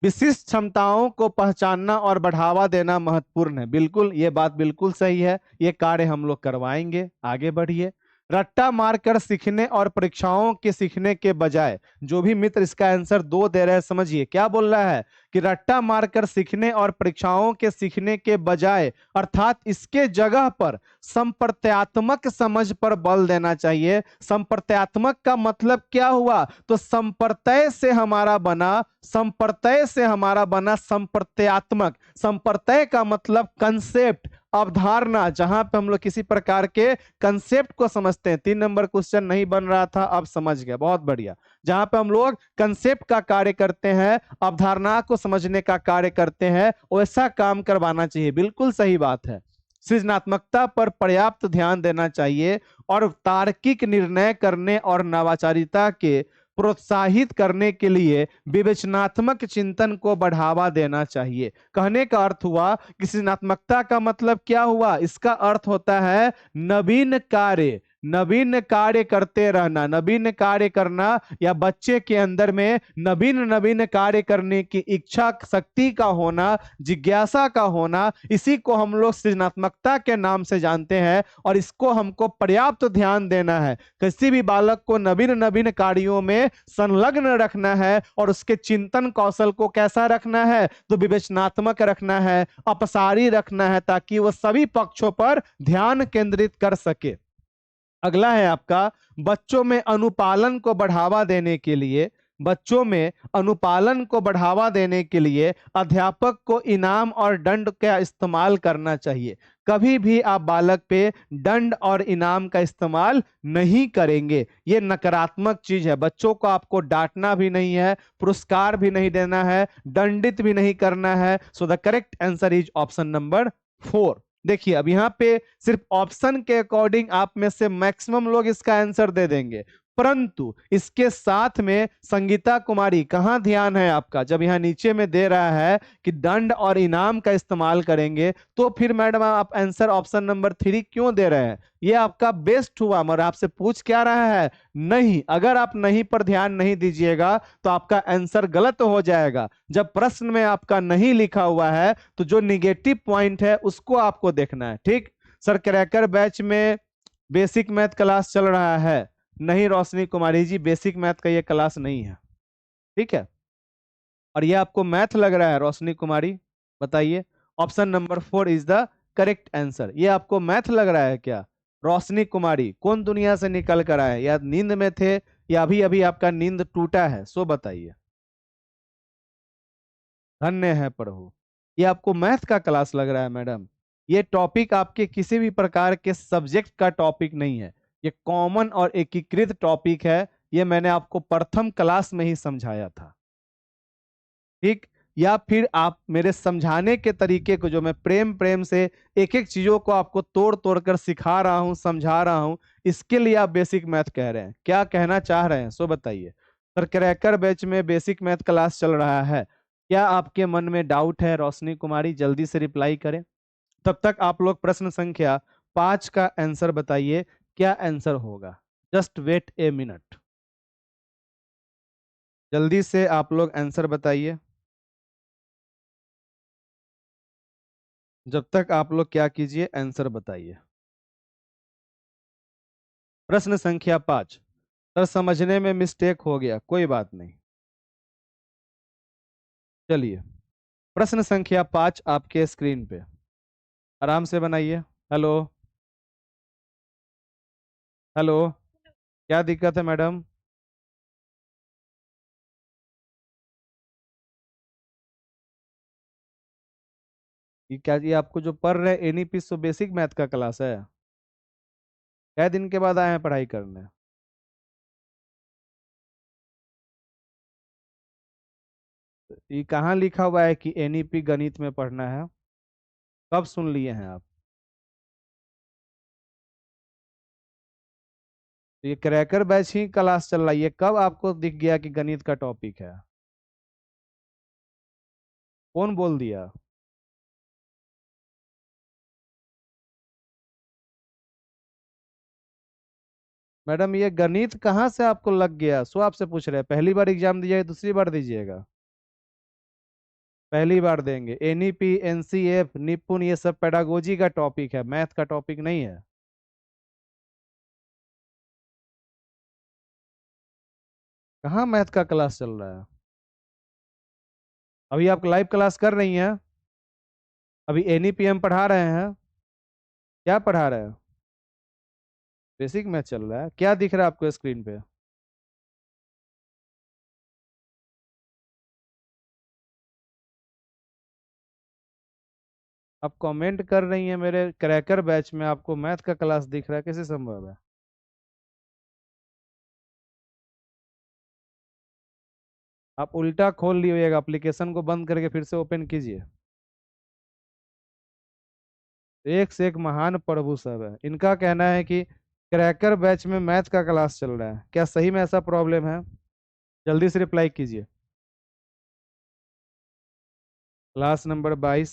विशिष्ट क्षमताओं को पहचानना और बढ़ावा देना महत्वपूर्ण है। बिल्कुल, ये बात बिल्कुल सही है, ये कार्य हम लोग करवाएंगे। आगे बढ़िए। रट्टा मारकर सीखने और परीक्षाओं के सीखने के बजाय, जो भी मित्र इसका आंसर 2 दे रहे हैं समझिए क्या बोल रहा है कि रट्टा मारकर सीखने और परीक्षाओं के सीखने के बजाय अर्थात इसके जगह पर संप्रत्यात्मक समझ पर बल देना चाहिए। संप्रत्यात्मक का मतलब क्या हुआ, तो संप्रत्यय से हमारा बना, संप्रत्यय से हमारा बना संप्रत्यात्मक। संप्रत्यय का मतलब कंसेप्ट, अवधारणा, जहां पे हम लोग किसी प्रकार के कंसेप्ट को समझते हैं। 3 नंबर क्वेश्चन नहीं बन रहा था, अब समझ गया, बहुत बढ़िया। जहां पे हम लोग कंसेप्ट का कार्य करते हैं, अवधारणा को समझने का कार्य करते हैं, वैसा काम करवाना चाहिए। बिल्कुल सही बात है। सृजनात्मकता पर पर्याप्त ध्यान देना चाहिए और तार्किक निर्णय करने और नवाचारिता के प्रोत्साहित करने के लिए विवेचनात्मक चिंतन को बढ़ावा देना चाहिए। कहने का अर्थ हुआ कि सृजनात्मकता का मतलब क्या हुआ, इसका अर्थ होता है नवीन कार्य, नवीन कार्य करते रहना, नवीन कार्य करना, या बच्चे के अंदर में नवीन नवीन कार्य करने की इच्छा शक्ति का होना, जिज्ञासा का होना, इसी को हम लोग सृजनात्मकता के नाम से जानते हैं। और इसको हमको पर्याप्त ध्यान देना है। किसी भी बालक को नवीन नवीन कार्यों में संलग्न रखना है और उसके चिंतन कौशल को कैसा रखना है, तो विवेचनात्मक रखना है, अपसारी रखना है, ताकि वह सभी पक्षों पर ध्यान केंद्रित कर सके। अगला है आपका, बच्चों में अनुपालन को बढ़ावा देने के लिए, बच्चों में अनुपालन को बढ़ावा देने के लिए अध्यापक को इनाम और दंड का इस्तेमाल करना चाहिए। कभी भी आप बालक पे दंड और इनाम का इस्तेमाल नहीं करेंगे, ये नकारात्मक चीज है। बच्चों को आपको डांटना भी नहीं है, पुरस्कार भी नहीं देना है, दंडित भी नहीं करना है। So the correct answer is option number 4। देखिए अब यहाँ पे सिर्फ ऑप्शन के अकॉर्डिंग आप में से मैक्सिमम लोग इसका आंसर दे देंगे, परंतु इसके साथ में संगीता कुमारी, कहां ध्यान है आपका, जब यहाँ नीचे में दे रहा है कि दंड और इनाम का इस्तेमाल करेंगे, तो फिर मैडम आप आंसर ऑप्शन नंबर 3 क्यों दे रहे हैं। ये आपका बेस्ट हुआ, मगर आपसे पूछ क्या रहा है, नहीं। अगर आप नहीं पर ध्यान नहीं दीजिएगा तो आपका आंसर गलत हो जाएगा। जब प्रश्न में आपका नहीं लिखा हुआ है तो जो निगेटिव पॉइंट है उसको आपको देखना है। ठीक, सर क्रैकर बैच में बेसिक मैथ क्लास चल रहा है। नहीं रोशनी कुमारी जी, बेसिक मैथ का ये क्लास नहीं है, ठीक है। और ये आपको मैथ लग रहा है रोशनी कुमारी, बताइए। Option number 4 is the correct answer. ये आपको मैथ लग रहा है क्या? रोशनी कुमारी कौन दुनिया से निकल कर आए, या नींद में थे, या अभी अभी आपका नींद टूटा है, सो बताइए। धन्य है प्रभु। ये आपको मैथ का क्लास लग रहा है मैडम? ये टॉपिक आपके किसी भी प्रकार के सब्जेक्ट का टॉपिक नहीं है, ये कॉमन और एकीकृत टॉपिक है। ये मैंने आपको प्रथम क्लास में ही समझाया था, ठीक? या फिर आप मेरे समझाने के तरीके को, जो मैं प्रेम प्रेम से एक एक चीजों को आपको तोड़ तोड़ कर सिखा रहा हूं, समझा रहा हूं, इसके लिए आप बेसिक मैथ कह रहे हैं? क्या कहना चाह रहे हैं, सो बताइए। सर क्रैकर बैच में बेसिक मैथ क्लास चल रहा है, क्या आपके मन में डाउट है? रोशनी कुमारी जल्दी से रिप्लाई करें। तब तक आप लोग प्रश्न संख्या 5 का आंसर बताइए, क्या आंसर होगा? जस्ट वेट ए मिनट, जल्दी से आप लोग आंसर बताइए। जब तक आप लोग क्या कीजिए, आंसर बताइए। प्रश्न संख्या 5। सर समझने में मिस्टेक हो गया, कोई बात नहीं, चलिए। प्रश्न संख्या 5 आपके स्क्रीन पे, आराम से बनाइए। हेलो, हेलो, क्या दिक्कत है मैडम? ये क्या, ये आपको जो पढ़ रहे एनईपी सो बेसिक मैथ का क्लास है? कै दिन के बाद आए हैं पढ़ाई करने? ये कहाँ लिखा हुआ है कि एनईपी गणित में पढ़ना है? कब सुन लिए हैं आप? तो ये क्रैकर बैच ही क्लास चल रही है, कब आपको दिख गया कि गणित का टॉपिक है? कौन बोल दिया? मैडम ये गणित कहाँ से आपको लग गया, सो आपसे पूछ रहे हैं। पहली बार एग्जाम दीजिएगा, दूसरी बार दीजिएगा? पहली बार देंगे। एनईपी, एनसीएफ, निपुण, ये सब पेडागोजी का टॉपिक है, मैथ का टॉपिक नहीं है। कहाँ मैथ का क्लास चल रहा है? अभी आप लाइव क्लास कर रही हैं? अभी एनईपी हम पढ़ा रहे हैं। क्या पढ़ा रहे हैं? बेसिक मैथ चल रहा है। क्या दिख रहा है आपको स्क्रीन पे? आप कमेंट कर रही हैं मेरे क्रैकर बैच में आपको मैथ का क्लास दिख रहा है, कैसे संभव है? आप उल्टा खोल लीजिएगा, एप्लीकेशन को बंद करके फिर से ओपन कीजिए। एक से एक महान प्रभु सब है, इनका कहना है कि क्रैकर बैच में मैथ का क्लास चल रहा है। क्या सही में ऐसा प्रॉब्लम है? जल्दी से रिप्लाई कीजिए। क्लास नंबर 22,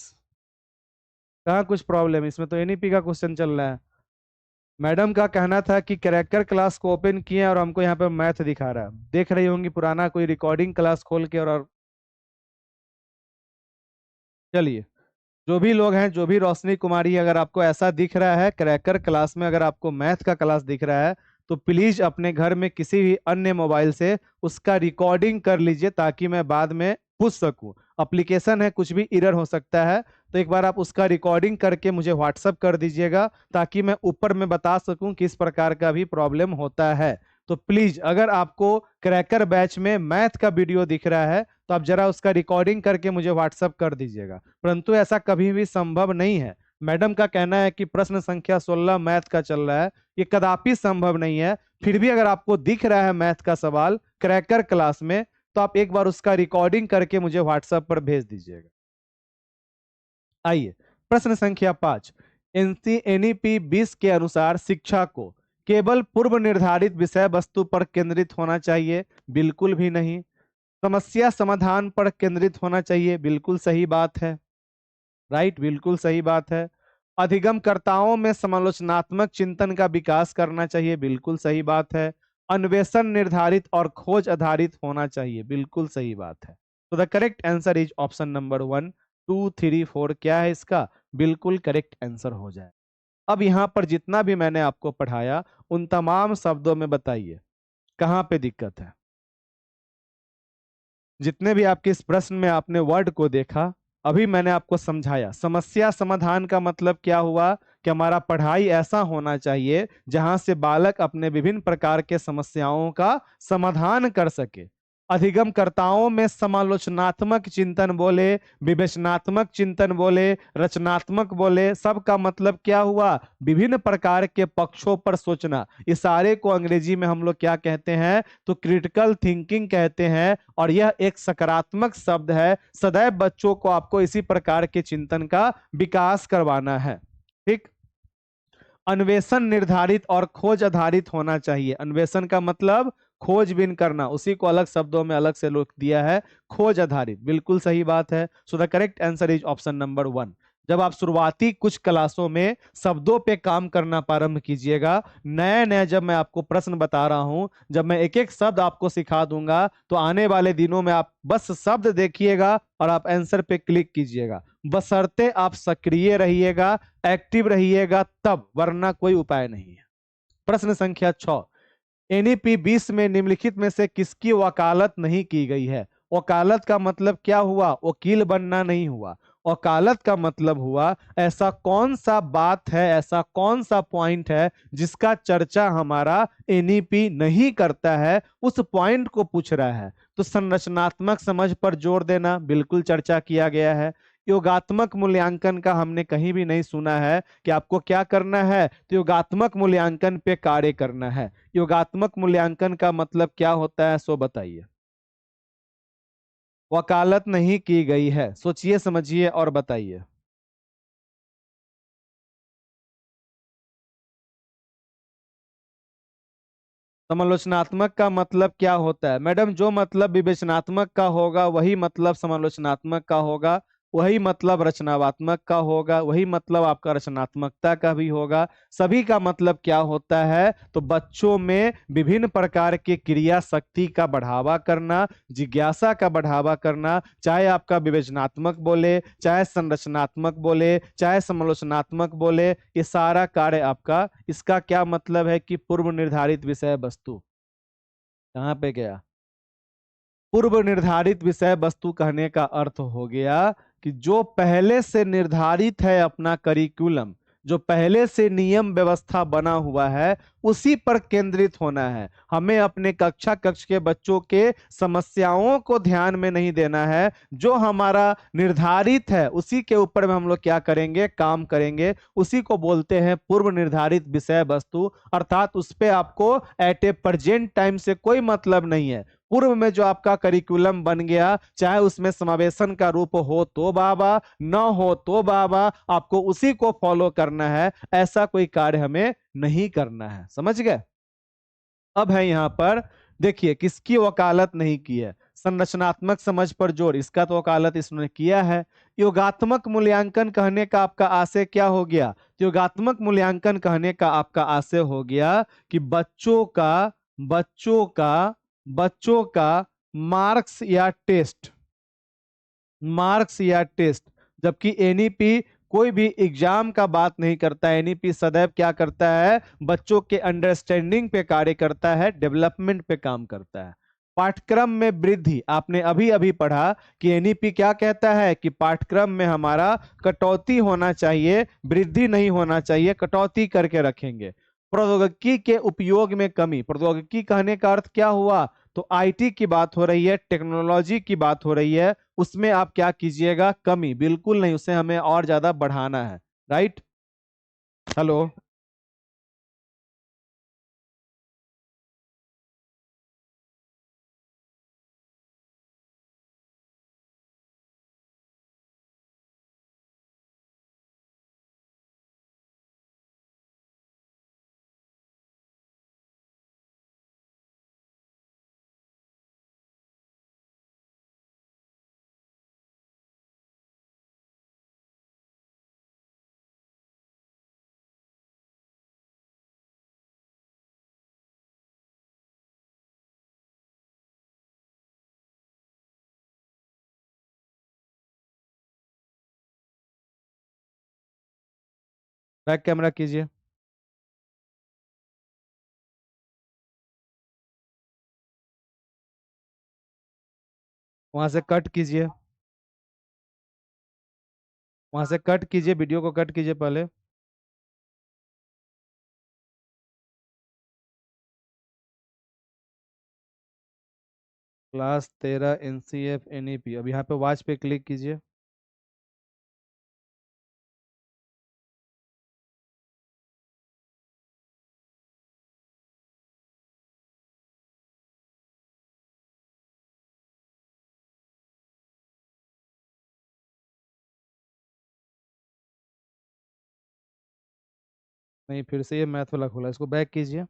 कहाँ कुछ प्रॉब्लम है? इसमें तो एनईपी का क्वेश्चन चल रहा है। मैडम का कहना था कि क्रैकर क्लास को ओपन किए और हमको यहाँ पे मैथ दिखा रहा है। देख रही होंगी पुराना कोई रिकॉर्डिंग क्लास खोल के, और चलिए। जो भी लोग हैं, जो भी रोशनी कुमारी, अगर आपको ऐसा दिख रहा है क्रैकर क्लास में, अगर आपको मैथ का क्लास दिख रहा है, तो प्लीज अपने घर में किसी भी अन्य मोबाइल से उसका रिकॉर्डिंग कर लीजिए, ताकि मैं बाद में पूछ सकूं। एप्लीकेशन है, कुछ भी एरर हो सकता है, तो एक बार आप उसका रिकॉर्डिंग करके मुझे व्हाट्सअप कर दीजिएगा, ताकि मैं ऊपर में बता सकूं किस प्रकार का भी प्रॉब्लम होता है। तो प्लीज, अगर आपको क्रैकर बैच में मैथ का वीडियो दिख रहा है, तो आप जरा उसका रिकॉर्डिंग करके मुझे व्हाट्सअप कर दीजिएगा। परंतु ऐसा कभी भी संभव नहीं है। मैडम का कहना है कि प्रश्न संख्या 16 मैथ का चल रहा है, ये कदापि संभव नहीं है। फिर भी अगर आपको दिख रहा है मैथ का सवाल क्रैकर क्लास में, तो आप एक बार उसका रिकॉर्डिंग करके मुझे व्हाट्सएप पर भेज दीजिएगा। आइए, प्रश्न संख्या 5। एनईपी 20 के अनुसार शिक्षा को केवल पूर्व निर्धारित विषय वस्तु पर केंद्रित होना चाहिए? बिल्कुल भी नहीं। समस्या समाधान पर केंद्रित होना चाहिए? बिल्कुल सही बात है, राइट, बिल्कुल सही बात है। अधिगमकर्ताओं में समालोचनात्मक चिंतन का विकास करना चाहिए? बिल्कुल सही बात है। अन्वेषण निर्धारित और खोज आधारित होना चाहिए? बिल्कुल सही बात है। तो the correct answer is option number 1, 2, 3, 4 क्या है इसका? बिल्कुल करेक्ट आंसर हो जाए। अब यहां पर जितना भी मैंने आपको पढ़ाया, उन तमाम शब्दों में बताइए कहां पे दिक्कत है। जितने भी आपके इस प्रश्न में आपने वर्ड को देखा, अभी मैंने आपको समझाया। समस्या समाधान का मतलब क्या हुआ कि हमारा पढ़ाई ऐसा होना चाहिए जहां से बालक अपने विभिन्न प्रकार के समस्याओं का समाधान कर सके। अधिगमकर्ताओं में समालोचनात्मक चिंतन बोले, विवेचनात्मक चिंतन बोले, रचनात्मक बोले, सबका मतलब क्या हुआ? विभिन्न प्रकार के पक्षों पर सोचना। इस सारे को अंग्रेजी में हम लोग क्या कहते हैं? तो क्रिटिकल थिंकिंग कहते हैं, और यह एक सकारात्मक शब्द है। सदैव बच्चों को आपको इसी प्रकार के चिंतन का विकास करवाना है। ठीक। अन्वेषण निर्धारित और खोज आधारित होना चाहिए। अन्वेषण का मतलब खोजबीन करना, उसी को अलग शब्दों में अलग से लोग दिया है, खोज आधारित। बिल्कुल सही बात है। So the correct answer is option number 1। जब आप शुरुआती कुछ क्लासों में शब्दों पे काम करना प्रारंभ कीजिएगा, नए नए जब मैं आपको प्रश्न बता रहा हूं, जब मैं एक एक शब्द आपको सिखा दूंगा, तो आने वाले दिनों में आप बस शब्द देखिएगा और आप आंसर पे क्लिक कीजिएगा। बशर्ते आप सक्रिय रहिएगा, एक्टिव रहिएगा तब, वरना कोई उपाय नहीं है। प्रश्न संख्या 6, एनईपी 20 में निम्नलिखित में से किसकी वकालत नहीं की गई है? वकालत का मतलब क्या हुआ? वकील बनना नहीं हुआ। वकालत का मतलब हुआ ऐसा कौन सा बात है, ऐसा कौन सा पॉइंट है जिसका चर्चा हमारा एनईपी नहीं करता है, उस पॉइंट को पूछ रहा है। तो संरचनात्मक समझ पर जोर देना बिल्कुल चर्चा किया गया है। योगात्मक मूल्यांकन का हमने कहीं भी नहीं सुना है कि आपको क्या करना है, तो योगात्मक मूल्यांकन पे कार्य करना है। योगात्मक मूल्यांकन का मतलब क्या होता है, सो बताइए। वकालत नहीं की गई है, सोचिए समझिए और बताइए। समालोचनात्मक का मतलब क्या होता है? मैडम, जो मतलब विवेचनात्मक का होगा वही मतलब समालोचनात्मक का होगा, वही मतलब रचनात्मक का होगा, वही मतलब आपका रचनात्मकता का भी होगा। सभी का मतलब क्या होता है? तो बच्चों में विभिन्न प्रकार के क्रिया शक्ति का बढ़ावा करना, जिज्ञासा का बढ़ावा करना, चाहे आपका विवेचनात्मक बोले, चाहे संरचनात्मक बोले, चाहे समालोचनात्मक बोले, ये सारा कार्य आपका, इसका क्या मतलब है कि पूर्व निर्धारित विषय वस्तु। कहाँ पे गया? पूर्व निर्धारित विषय वस्तु कहने का अर्थ हो गया कि जो पहले से निर्धारित है अपना करिकुलम, जो पहले से नियम व्यवस्था बना हुआ है, उसी पर केंद्रित होना है। हमें अपने कक्ष के बच्चों के समस्याओं को ध्यान में नहीं देना है। जो हमारा निर्धारित है उसी के ऊपर में हम लोग क्या करेंगे, काम करेंगे। उसी को बोलते हैं पूर्व निर्धारित विषय वस्तु, अर्थात उस पे आपको एट ए प्रेजेंट टाइम से कोई मतलब नहीं है। पूर्व में जो आपका करिकुलम बन गया, चाहे उसमें समावेशन का रूप हो तो बाबा, न हो तो बाबा, आपको उसी को फॉलो करना है। ऐसा कोई कार्य हमें नहीं करना है। समझ गए? अब है यहां पर, देखिए किसकी वकालत नहीं की है। संरचनात्मक समझ पर जोर, इसका तो वकालत इसने किया है। योगात्मक मूल्यांकन कहने का आपका आशय क्या हो गया? तो योगात्मक मूल्यांकन कहने का आपका आशय हो गया कि बच्चों का मार्क्स या टेस्ट, जबकि एनईपी कोई भी एग्जाम का बात नहीं करता है। एनईपी सदैव क्या करता है? बच्चों के अंडरस्टैंडिंग पे कार्य करता है, डेवलपमेंट पे काम करता है। पाठ्यक्रम में वृद्धि, आपने अभी अभी पढ़ा कि एनईपी क्या कहता है कि पाठ्यक्रम में हमारा कटौती होना चाहिए, वृद्धि नहीं होना चाहिए, कटौती करके रखेंगे। प्रौद्योगिकी के उपयोग में कमी, प्रौद्योगिकी कहने का अर्थ क्या हुआ? तो आईटी की बात हो रही है, टेक्नोलॉजी की बात हो रही है, उसमें आप क्या कीजिएगा? कमी बिल्कुल नहीं, उसे हमें और ज्यादा बढ़ाना है। राइट? हेलो? बैक कैमरा कीजिए। वहां से कट कीजिए। वहां से कट कीजिए, वीडियो को कट कीजिए पहले। क्लास 13 NCF NEP, अब यहाँ पे वॉच पे क्लिक कीजिए। नहीं, फिर से ये मैथ वाला खोला, इसको बैक कीजिए,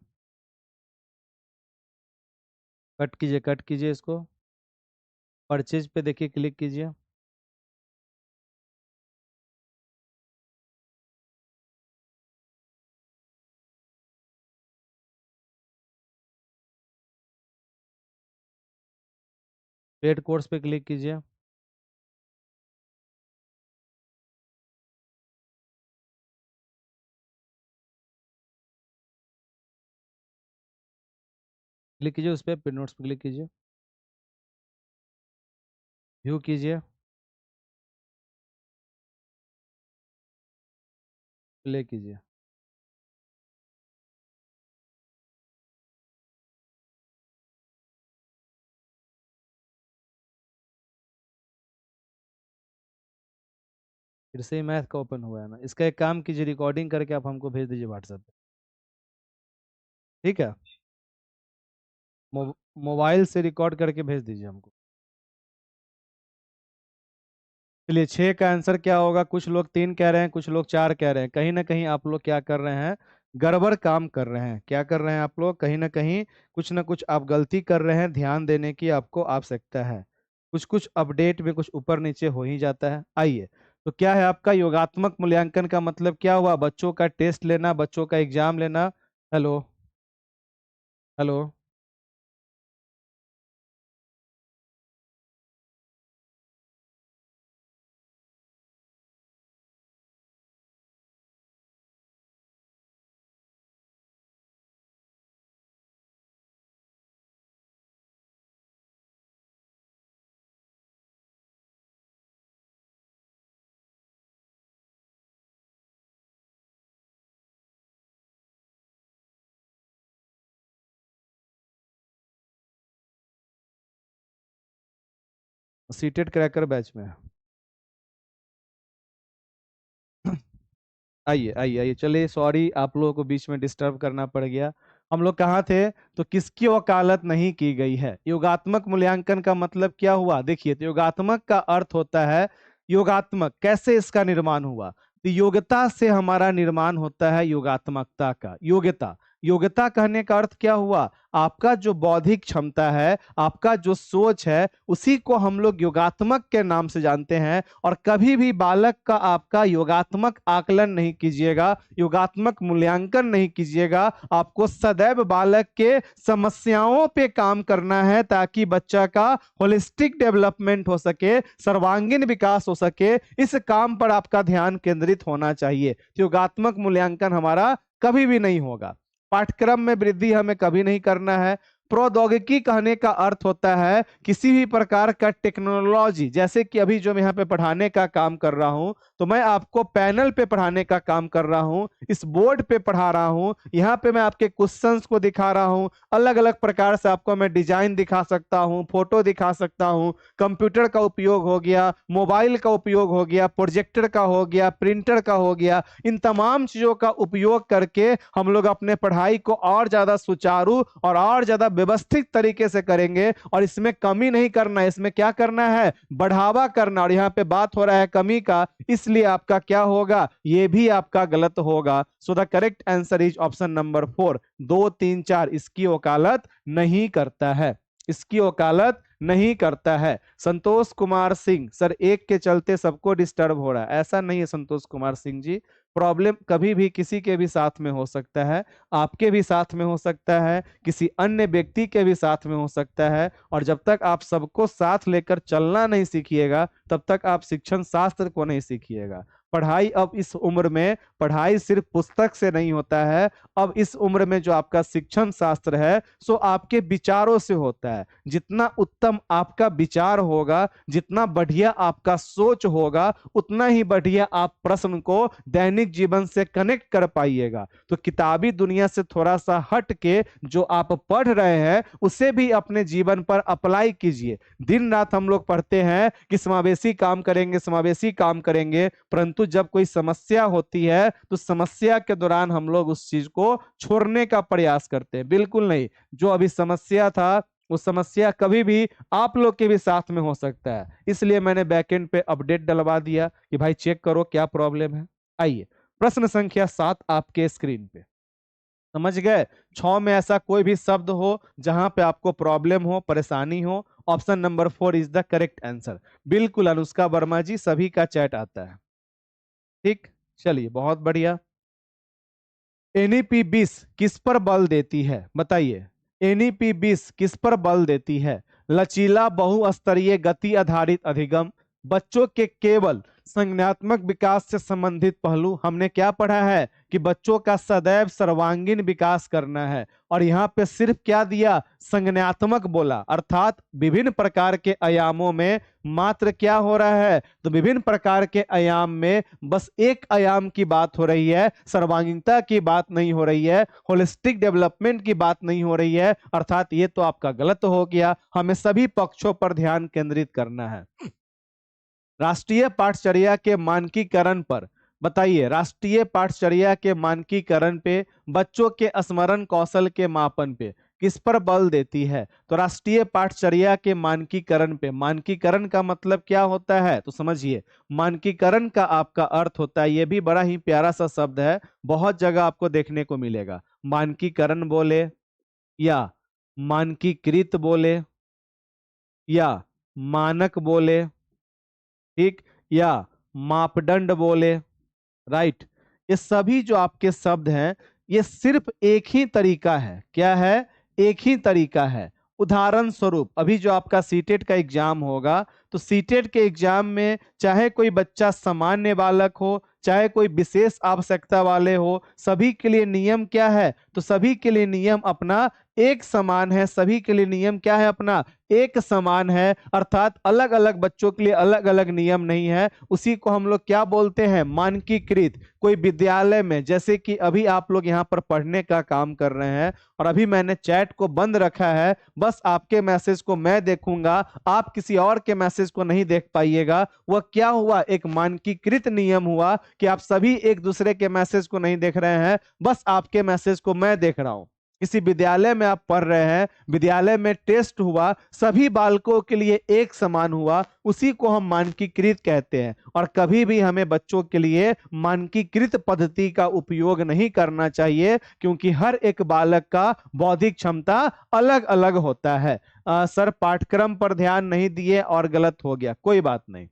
कट कीजिए, कट कीजिए इसको। परचेज पे देखिए, क्लिक कीजिए। पेड कोर्स पे क्लिक कीजिए। क्लिक कीजिए उस पर, पेड नोट्स पे क्लिक कीजिए, व्यू कीजिए, प्ले कीजिए। फिर से ही मैथ का ओपन हुआ है ना, इसका एक काम कीजिए, रिकॉर्डिंग करके आप हमको भेज दीजिए व्हाट्सएप पे, ठीक है? मोबाइल से रिकॉर्ड करके भेज दीजिए हमको। चलिए, 6 का आंसर क्या होगा? कुछ लोग 3 कह रहे हैं, कुछ लोग 4 कह रहे हैं। कहीं ना कहीं आप लोग क्या कर रहे हैं, गड़बड़ काम कर रहे हैं। क्या कर रहे हैं आप लोग? कहीं ना कुछ आप गलती कर रहे हैं, ध्यान देने की आपको आवश्यकता है। कुछ कुछ अपडेट में कुछ ऊपर नीचे हो ही जाता है। आइए, तो क्या है आपका योगात्मक मूल्यांकन का मतलब? क्या हुआ? बच्चों का टेस्ट लेना, बच्चों का एग्जाम लेना। Hello, hello. Seated cracker batch में आइए, आइए, आइए, चलिए, सॉरी आप लोगों को बीच में डिस्टर्ब करना पड़ गया। हम लोग कहाँ थे? तो किसकी वकालत नहीं की गई है? योगात्मक मूल्यांकन का मतलब क्या हुआ? देखिए, तो योगात्मक का अर्थ होता है, योगात्मक कैसे इसका निर्माण हुआ? तो योग्यता से हमारा निर्माण होता है, योगात्मकता का। योग्यता, योग्यता कहने का अर्थ क्या हुआ? आपका जो बौद्धिक क्षमता है, आपका जो सोच है, उसी को हम लोग योगात्मक के नाम से जानते हैं। और कभी भी बालक का आपका योगात्मक आकलन नहीं कीजिएगा, योगात्मक मूल्यांकन नहीं कीजिएगा। आपको सदैव बालक के समस्याओं पे काम करना है, ताकि बच्चा का होलिस्टिक डेवलपमेंट हो सके, सर्वांगीण विकास हो सके। इस काम पर आपका ध्यान केंद्रित होना चाहिए। योगात्मक मूल्यांकन हमारा कभी भी नहीं होगा। पाठ्यक्रम में वृद्धि हमें कभी नहीं करना है। प्रौद्योगिकी कहने का अर्थ होता है किसी भी प्रकार का टेक्नोलॉजी, जैसे कि अभी जो मैं यहाँ पे पढ़ाने का काम कर रहा हूँ, तो मैं आपको पैनल पे पढ़ाने का काम कर रहा हूँ, इस बोर्ड पे पढ़ा रहा हूँ, यहाँ पे मैं आपके क्वेश्चंस को दिखा रहा हूँ, अलग अलग प्रकार से आपको मैं डिजाइन दिखा सकता हूँ, फोटो दिखा सकता हूँ। कंप्यूटर का उपयोग हो गया, मोबाइल का उपयोग हो गया, प्रोजेक्टर का हो गया, प्रिंटर का हो गया। इन तमाम चीजों का उपयोग करके हम लोग अपने पढ़ाई को और ज्यादा सुचारू और ज्यादा व्यवस्थित तरीके से करेंगे। और इसमें कमी नहीं करना है, इसमें क्या करना है? बढ़ावा करना। और यहाँ पे बात हो रहा है कमी का, इसलिए आपका क्या होगा? ये भी आपका गलत होगा। So the correct answer is option number 4, 2, 3, 4 इसकी वकालत नहीं करता है, इसकी वकालत नहीं करता है। संतोष कुमार सिंह सर, एक के चलते सबको डिस्टर्ब हो रहा है, ऐसा नहीं है संतोष कुमार सिंह जी। प्रॉब्लम कभी भी किसी के भी साथ में हो सकता है, आपके भी साथ में हो सकता है, किसी अन्य व्यक्ति के भी साथ में हो सकता है। और जब तक आप सबको साथ लेकर चलना नहीं सीखिएगा, तब तक आप शिक्षण शास्त्र को नहीं सीखिएगा। पढ़ाई अब इस उम्र में, पढ़ाई सिर्फ पुस्तक से नहीं होता है। अब इस उम्र में जो आपका शिक्षण शास्त्र है सो आपके विचारों से होता है। जितना उत्तम आपका विचार होगा, जितना बढ़िया आपका सोच होगा, उतना ही बढ़िया आप प्रश्न को दैनिक जीवन से कनेक्ट कर पाइएगा। तो किताबी दुनिया से थोड़ा सा हट के जो आप पढ़ रहे हैं उसे भी अपने जीवन पर अप्लाई कीजिए। दिन रात हम लोग पढ़ते हैं कि समावेशी काम करेंगे, समावेशी काम करेंगे, परंतु जब कोई समस्या होती है तो समस्या के दौरान हम लोग उस चीज को छोड़ने का प्रयास करते हैं। बिल्कुल नहीं, जो अभी समस्या था वो समस्या कभी भी आप लोग के भी साथ में हो सकता है। इसलिए मैंने बैकएंड पे अपडेट डलवा दिया कि भाई चेक करो क्या प्रॉब्लम है। आइए प्रश्न संख्या 7 आपके स्क्रीन पे। समझ गए? 6 में ऐसा कोई भी शब्द हो जहां पे आपको प्रॉब्लम हो, परेशानी हो, option number 4 is the correct answer. बिल्कुल अनुष्का वर्मा जी, सभी का चैट आता है। ठीक, चलिए बहुत बढ़िया। एनईपी 20 किस पर बल देती है, बताइए। एनईपी 20 किस पर बल देती है? लचीला बहुस्तरीय गति आधारित अधिगम, बच्चों के केवल संज्ञानात्मक विकास से संबंधित पहलू। हमने क्या पढ़ा है कि बच्चों का सदैव सर्वांगीण विकास करना है, और यहाँ पे सिर्फ क्या दिया, संज्ञानात्मक बोला, अर्थात विभिन्न प्रकार के आयामों में मात्र क्या हो रहा है, तो विभिन्न प्रकार के आयाम में बस एक आयाम की बात हो रही है, सर्वांगीणता की बात नहीं हो रही है, होलिस्टिक डेवलपमेंट की बात नहीं हो रही है। अर्थात ये तो आपका गलत हो गया, हमें सभी पक्षों पर ध्यान केंद्रित करना है। राष्ट्रीय पाठचर्या के मानकीकरण पर बताइए, राष्ट्रीय पाठचर्या के मानकीकरण पे, बच्चों के स्मरण कौशल के मापन पे किस पर बल देती है? तो राष्ट्रीय पाठचर्या के मानकीकरण पे। मानकीकरण का मतलब क्या होता है तो समझिए। मानकीकरण का आपका अर्थ होता है, ये भी बड़ा ही प्यारा सा शब्द है, बहुत जगह आपको देखने को मिलेगा। मानकीकरण बोले या मानकीकृत बोले या मानक बोले, ठीक, या मापदंड बोले, राइट। ये सभी जो आपके शब्द हैं ये सिर्फ एक ही तरीका है। क्या है? एक ही तरीका है। उदाहरण स्वरूप अभी जो आपका सीटेट का एग्जाम होगा, तो सीटेट के एग्जाम में चाहे कोई बच्चा सामान्य बालक हो, चाहे कोई विशेष आवश्यकता वाले हो, सभी के लिए नियम क्या है, तो सभी के लिए नियम अपना एक समान है। सभी के लिए नियम क्या है, अपना एक समान है। अर्थात अलग अलग बच्चों के लिए अलग अलग नियम नहीं है। उसी को हम लोग क्या बोलते हैं, मानकीकृत। कोई विद्यालय में, जैसे कि अभी आप लोग यहाँ पर पढ़ने का काम कर रहे हैं और अभी मैंने चैट को बंद रखा है, बस आपके मैसेज को मैं देखूंगा, आप किसी और के मैसेज को नहीं देख पाइएगा। वह क्या हुआ, एक मानकीकृत नियम हुआ कि आप सभी एक दूसरे के मैसेज को नहीं देख रहे हैं, बस आपके मैसेज को मैं देख रहा हूं। किसी विद्यालय में आप पढ़ रहे हैं, विद्यालय में टेस्ट हुआ, सभी बालकों के लिए एक समान हुआ, उसी को हम मानकीकृत कहते हैं। और कभी भी हमें बच्चों के लिए मानकीकृत पद्धति का उपयोग नहीं करना चाहिए, क्योंकि हर एक बालक का बौद्धिक क्षमता अलग अलग होता है। सर पाठ्यक्रम पर ध्यान नहीं दिए और गलत हो गया, कोई बात नहीं।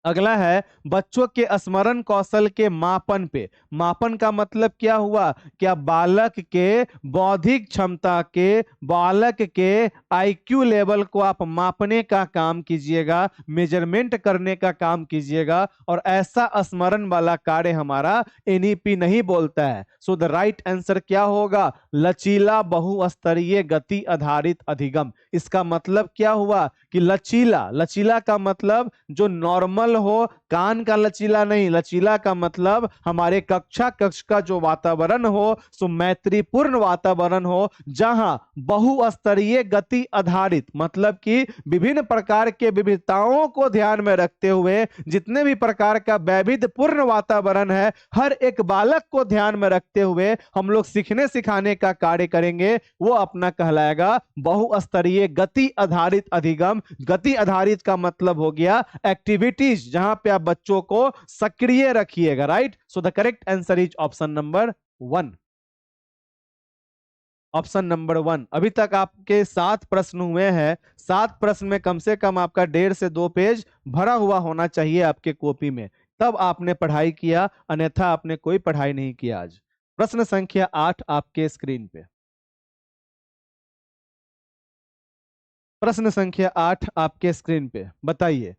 अगला है बच्चों के स्मरण कौशल के मापन पे। मापन का मतलब क्या हुआ, क्या बालक के बौद्धिक क्षमता के, बालक के आईक्यू लेवल को आप मापने का काम कीजिएगा, मेजरमेंट करने का काम कीजिएगा। और ऐसा स्मरण वाला कार्य हमारा एनईपी नहीं बोलता है। सो द राइट आंसर क्या होगा, लचीला बहुस्तरीय गति आधारित अधिगम। इसका मतलब क्या हुआ कि लचीला, लचीला का मतलब जो नॉर्मल हो, कान का लचीला नहीं, लचीला का मतलब हमारे कक्षा कक्ष का जो वातावरण हो सो मैत्रीपूर्ण वातावरण हो, जहां बहुस्तरीय गति आधारित मतलब कि विभिन्न प्रकार के विविधताओं को ध्यान में रखते हुए जितने भी प्रकार का वैविध्यपूर्ण वातावरण है, हर एक बालक को ध्यान में रखते हुए हम लोग सीखने सिखाने का कार्य करेंगे, वो अपना कहलाएगा बहुस्तरीय गति आधारित अधिगम। गति आधारित का मतलब हो गया एक्टिविटीज, जहां पे आप बच्चों को सक्रिय रखिएगा, right. So the correct answer is option number 1। Option number 1। अभी तक आपके 7 प्रश्न हुए हैं। 7 प्रश्न में कम से कम आपका 1.5 से 2 पेज भरा हुआ होना चाहिए आपके कॉपी में, तब आपने पढ़ाई किया, अन्यथा आपने कोई पढ़ाई नहीं किया आज। प्रश्न संख्या 8 आपके स्क्रीन पे। प्रश्न संख्या 8 आपके स्क्रीन पे, बताइए।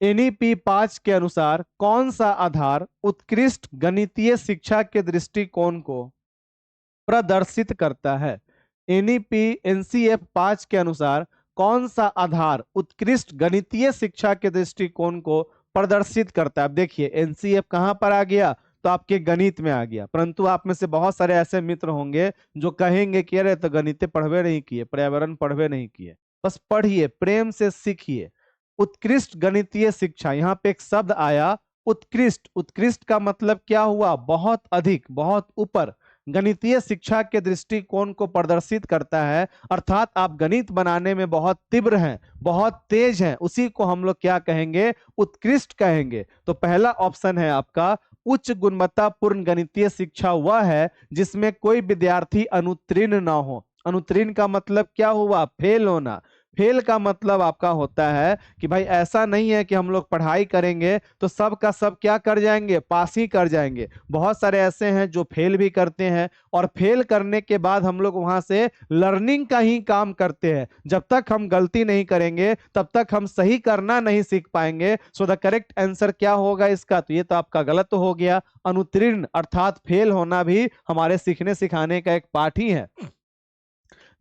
एनईपी 5 के अनुसार कौन सा आधार उत्कृष्ट गणितीय शिक्षा के दृष्टिकोण को प्रदर्शित करता है? एनईपी एनसीएफ 5 के अनुसार कौन सा आधार उत्कृष्ट गणितीय शिक्षा के दृष्टिकोण को प्रदर्शित करता है? अब देखिए एनसीएफ कहां पर आ गया, तो आपके गणित में आ गया। परंतु आप में से बहुत सारे ऐसे मित्र होंगे जो कहेंगे कि अरे तो गणित पढ़वे नहीं किए, पर्यावरण पढ़वे नहीं किए। बस पढ़िए, प्रेम से सीखिए। उत्कृष्ट गणितीय शिक्षा, यहाँ पे एक शब्द आया उत्कृष्ट। उत्कृष्ट का मतलब क्या हुआ? बहुत अधिक, बहुत ऊपर। गणितीय शिक्षा के दृष्टिकोण को प्रदर्शित करता है, अर्थात आप गणित बनाने में बहुत तीव्र हैं, बहुत तेज हैं, उसी को हम लोग क्या कहेंगे? उत्कृष्ट कहेंगे। तो पहला ऑप्शन है आपका उच्च गुणवत्तापूर्ण गणितीय शिक्षा वह है जिसमें कोई विद्यार्थी अनुत्तीर्ण ना हो। अनुत्तीर्ण का मतलब क्या हुआ? फेल होना। फेल का मतलब आपका होता है कि भाई ऐसा नहीं है कि हम लोग पढ़ाई करेंगे तो सब का सब क्या कर जाएंगे? पास ही कर जाएंगे। बहुत सारे ऐसे हैं जो फेल भी करते हैं, और फेल करने के बाद हम लोग वहां से लर्निंग का ही काम करते हैं। जब तक हम गलती नहीं करेंगे तब तक हम सही करना नहीं सीख पाएंगे। सो द करेक्ट आंसर क्या होगा इसका? तो ये तो आपका गलत हो गया। अनुत्तीर्ण अर्थात फेल होना भी हमारे सीखने सिखाने का एक पार्ट ही है।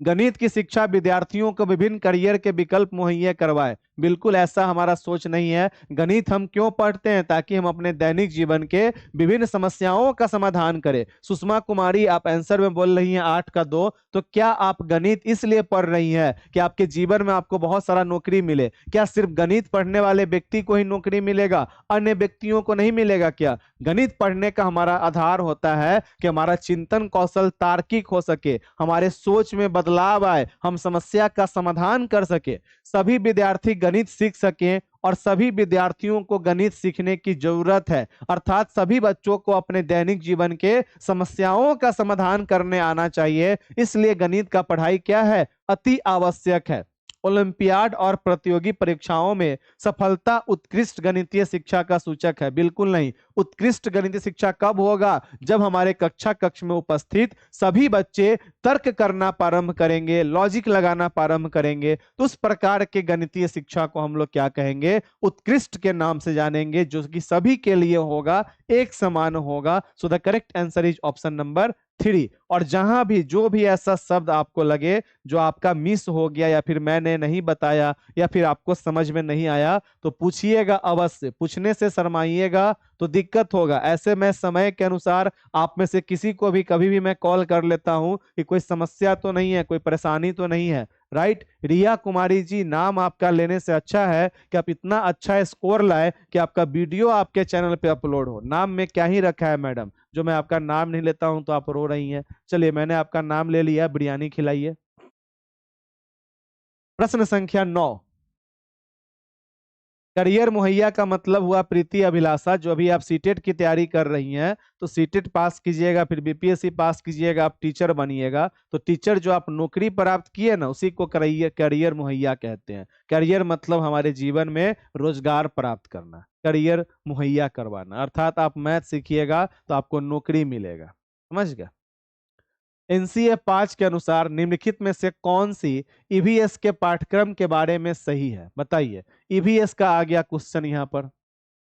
गणित की शिक्षा विद्यार्थियों को विभिन्न करियर के विकल्प मुहैया करवाए, बिल्कुल ऐसा हमारा सोच नहीं है। गणित हम क्यों पढ़ते हैं? ताकि हम अपने दैनिक जीवन के विभिन्न समस्याओं का समाधान करें। सुषमा कुमारी, आप आंसर में बोल रही हैं 8 का 2, तो क्या आप गणित इसलिए पढ़ रही हैं कि आपके जीवन में आपको बहुत सारा नौकरी मिले? क्या सिर्फ गणित पढ़ने वाले व्यक्ति को ही नौकरी मिलेगा, अन्य व्यक्तियों को नहीं मिलेगा क्या? गणित पढ़ने का हमारा आधार होता है कि हमारा चिंतन कौशल तार्किक हो सके, हमारे सोच में बदलाव आए, हम समस्या का समाधान कर सके, सभी विद्यार्थी गणित सीख सके, और सभी विद्यार्थियों को गणित सीखने की जरूरत है। अर्थात सभी बच्चों को अपने दैनिक जीवन के समस्याओं का समाधान करने आना चाहिए। इसलिए गणित का पढ़ाई क्या है? अति आवश्यक है। ओलंपियाड और प्रतियोगी परीक्षाओं में सफलता उत्कृष्ट गणितीय शिक्षा का सूचक है? बिल्कुल नहीं। उत्कृष्ट गणितीय शिक्षा कब होगा? जब हमारे कक्ष में उपस्थित सभी बच्चे तर्क करना प्रारंभ करेंगे, लॉजिक लगाना प्रारंभ करेंगे, तो उस प्रकार के गणितीय शिक्षा को हम लोग क्या कहेंगे? उत्कृष्ट के नाम से जानेंगे, जो कि सभी के लिए होगा, एक समान होगा। So the correct answer is option number 3। और जहां भी जो भी ऐसा शब्द आपको लगे जो आपका मिस हो गया, या फिर मैंने नहीं बताया, या फिर आपको समझ में नहीं आया, तो पूछिएगा अवश्य। पूछने से शर्माइएगा तो दिक्कत होगा। ऐसे मैं समय के अनुसार आप में से किसी को भी कभी भी मैं कॉल कर लेता हूं कि कोई समस्या तो नहीं है, कोई परेशानी तो नहीं है। राइट? रिया कुमारी जी, नाम आपका लेने से अच्छा है कि आप इतना अच्छा स्कोर लाए कि आपका वीडियो आपके चैनल पे अपलोड हो। नाम में क्या ही रखा है मैडम, जो मैं आपका नाम नहीं लेता हूं तो आप रो रही हैं। चलिए, मैंने आपका नाम ले लिया, बिरयानी खिलाइए। प्रश्न संख्या 9, करियर मुहैया का मतलब हुआ प्रीति अभिलाषा। जो अभी आप सीटेट की तैयारी कर रही हैं, तो सीटेट पास कीजिएगा, फिर बीपीएससी पास कीजिएगा, आप टीचर बनिएगा। तो टीचर जो आप नौकरी प्राप्त किए ना, उसी को करियर मुहैया कहते हैं। करियर मतलब हमारे जीवन में रोजगार प्राप्त करना, करियर मुहैया करवाना। अर्थात आप मैथ सीखिएगा तो आपको नौकरी मिलेगा। समझ गए? एनसीए 5 के अनुसार निम्नलिखित में से कौन सी ईवीएस के पाठ्यक्रम के बारे में सही है? बताइए। ईवीएस का आ गया क्वेश्चन यहाँ पर,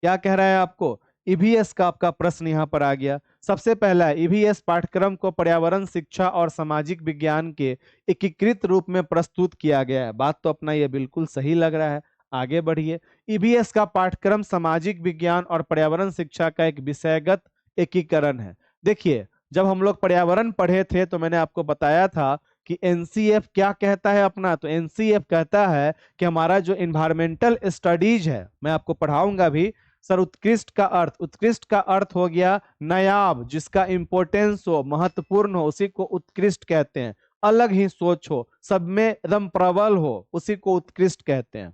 क्या कह रहा है आपको? ईवीएस का आपका प्रश्न यहाँ पर आ गया। सबसे पहला है, ईवीएस पाठ्यक्रम को पर्यावरण शिक्षा और सामाजिक विज्ञान के एकीकृत रूप में प्रस्तुत किया गया है। बात तो अपना ये बिल्कुल सही लग रहा है। आगे बढ़िए। ईवीएस का पाठ्यक्रम सामाजिक विज्ञान और पर्यावरण शिक्षा का एक विषयगत एकीकरण है। देखिए, जब हम लोग पर्यावरण पढ़े थे तो मैंने आपको बताया था कि एनसीएफ क्या कहता है अपना। तो एनसीएफ कहता है कि हमारा जो इन्वायरमेंटल स्टडीज है, मैं आपको पढ़ाऊंगा भी सर। उत्कृष्ट का अर्थ, उत्कृष्ट का अर्थ हो गया नायाब, जिसका इंपॉर्टेंस हो, महत्वपूर्ण हो, उसी को उत्कृष्ट कहते हैं। अलग ही सोच हो, सब में एकदम प्रबल हो, उसी को उत्कृष्ट कहते हैं।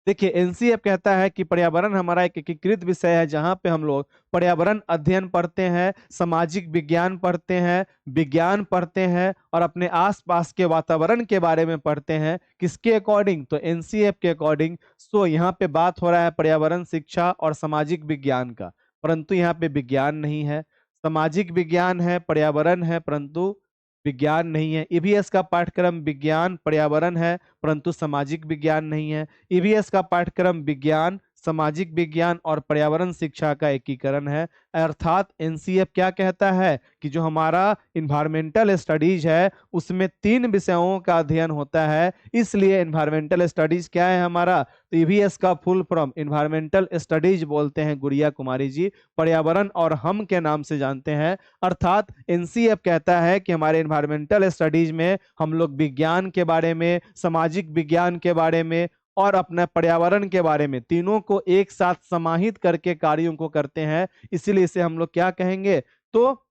देखिए, एनसीएफ कहता है कि पर्यावरण हमारा एक एकीकृत विषय है, जहां पे हम लोग पर्यावरण अध्ययन पढ़ते हैं, सामाजिक विज्ञान पढ़ते हैं, विज्ञान पढ़ते हैं, और अपने आसपास के वातावरण के बारे में पढ़ते हैं। किसके अकॉर्डिंग? तो एनसीएफ के अकॉर्डिंग। सो यहाँ पे बात हो रहा है पर्यावरण शिक्षा और सामाजिक विज्ञान का, परंतु यहाँ पे विज्ञान नहीं है, सामाजिक विज्ञान है, पर्यावरण है, परंतु विज्ञान नहीं है। ईवीएस का पाठ्यक्रम विज्ञान पर्यावरण है, परंतु सामाजिक विज्ञान नहीं है। ईवीएस का पाठ्यक्रम विज्ञान, सामाजिक विज्ञान और पर्यावरण शिक्षा का एकीकरण है। अर्थात एनसीएफ क्या कहता है कि जो हमारा इन्वायरमेंटल स्टडीज है उसमें 3 विषयों का अध्ययन होता है, इसलिए इन्वायरमेंटल स्टडीज क्या है हमारा, तो ईवीएस का फुल फॉर्म इन्वायरमेंटल स्टडीज बोलते हैं गुड़िया कुमारी जी, पर्यावरण और हम के नाम से जानते हैं। अर्थात एनसीएफ कहता है कि हमारे इन्वायरमेंटल स्टडीज में हम लोग विज्ञान के बारे में, सामाजिक विज्ञान के बारे में और अपने पर्यावरण के बारे में, तीनों को एक साथ समाहित करके कार्यों को करते हैं, इसीलिए इसे हम लोग क्या कहेंगे, तो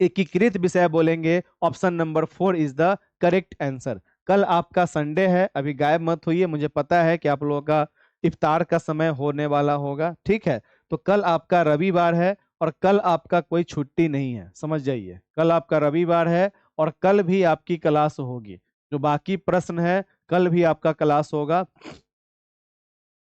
एकीकृत विषय बोलेंगे। Option number 4 is the correct answer. कल आपका संडे है, अभी गायब मत होइए, मुझे पता है कि आप लोगों का इफ्तार का समय होने वाला होगा, ठीक है। तो कल आपका रविवार है और कल आपका कोई छुट्टी नहीं है, समझ जाइए, कल आपका रविवार है और कल भी आपकी क्लास होगी। जो बाकी प्रश्न है कल भी आपका क्लास होगा,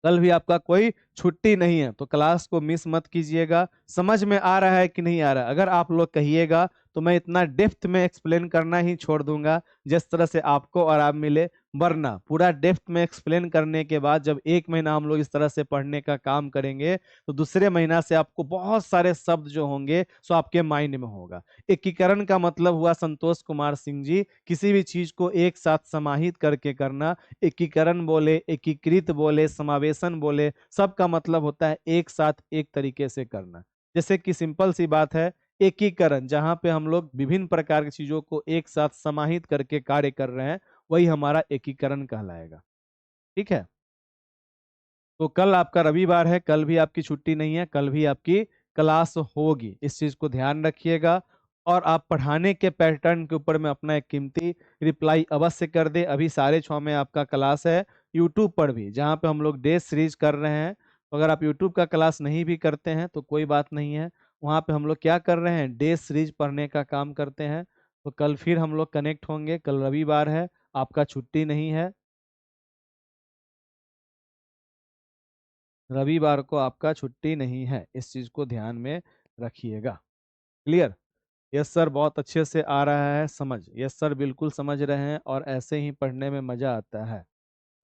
कल भी आपका कोई छुट्टी नहीं है, तो क्लास को मिस मत कीजिएगा। समझ में आ रहा है कि नहीं आ रहा है? अगर आप लोग कहिएगा तो मैं इतना डेप्थ में एक्सप्लेन करना ही छोड़ दूंगा जिस तरह से आपको आराम मिले, वरना पूरा डेप्थ में एक्सप्लेन करने के बाद जब 1 महीना हम लोग इस तरह से पढ़ने का काम करेंगे तो दूसरे महीना से आपको बहुत सारे शब्द जो होंगे सो आपके माइंड में होगा। एकीकरण का मतलब हुआ संतोष कुमार सिंह जी, किसी भी चीज को एक साथ समाहित करके करना। एकीकरण बोले, एकीकृत बोले, समावेशन बोले, सबका मतलब होता है एक साथ एक तरीके से करना। जैसे कि सिंपल सी बात है, एकीकरण जहां पे हम लोग विभिन्न प्रकार की चीजों को एक साथ समाहित करके कार्य कर रहे हैं, वही हमारा एकीकरण कहलाएगा, ठीक है। तो कल आपका रविवार है, कल भी आपकी छुट्टी नहीं है, कल भी आपकी क्लास होगी, इस चीज को ध्यान रखिएगा। और आप पढ़ाने के पैटर्न के ऊपर में अपना एक कीमती रिप्लाई अवश्य कर दे। अभी 6:30 में आपका क्लास है यूट्यूब पर भी, जहाँ पे हम लोग डे सीरीज कर रहे हैं। तो अगर आप यूट्यूब का क्लास नहीं भी करते हैं तो कोई बात नहीं है, वहाँ पे हम लोग क्या कर रहे हैं, डे सीरीज पढ़ने का काम करते हैं। तो कल फिर हम लोग कनेक्ट होंगे, कल रविवार है, आपका छुट्टी नहीं है, रविवार को आपका छुट्टी नहीं है, इस चीज को ध्यान में रखिएगा। क्लियर? यस सर, बहुत अच्छे से आ रहा है समझ, यस सर बिल्कुल समझ रहे हैं और ऐसे ही पढ़ने में मजा आता है।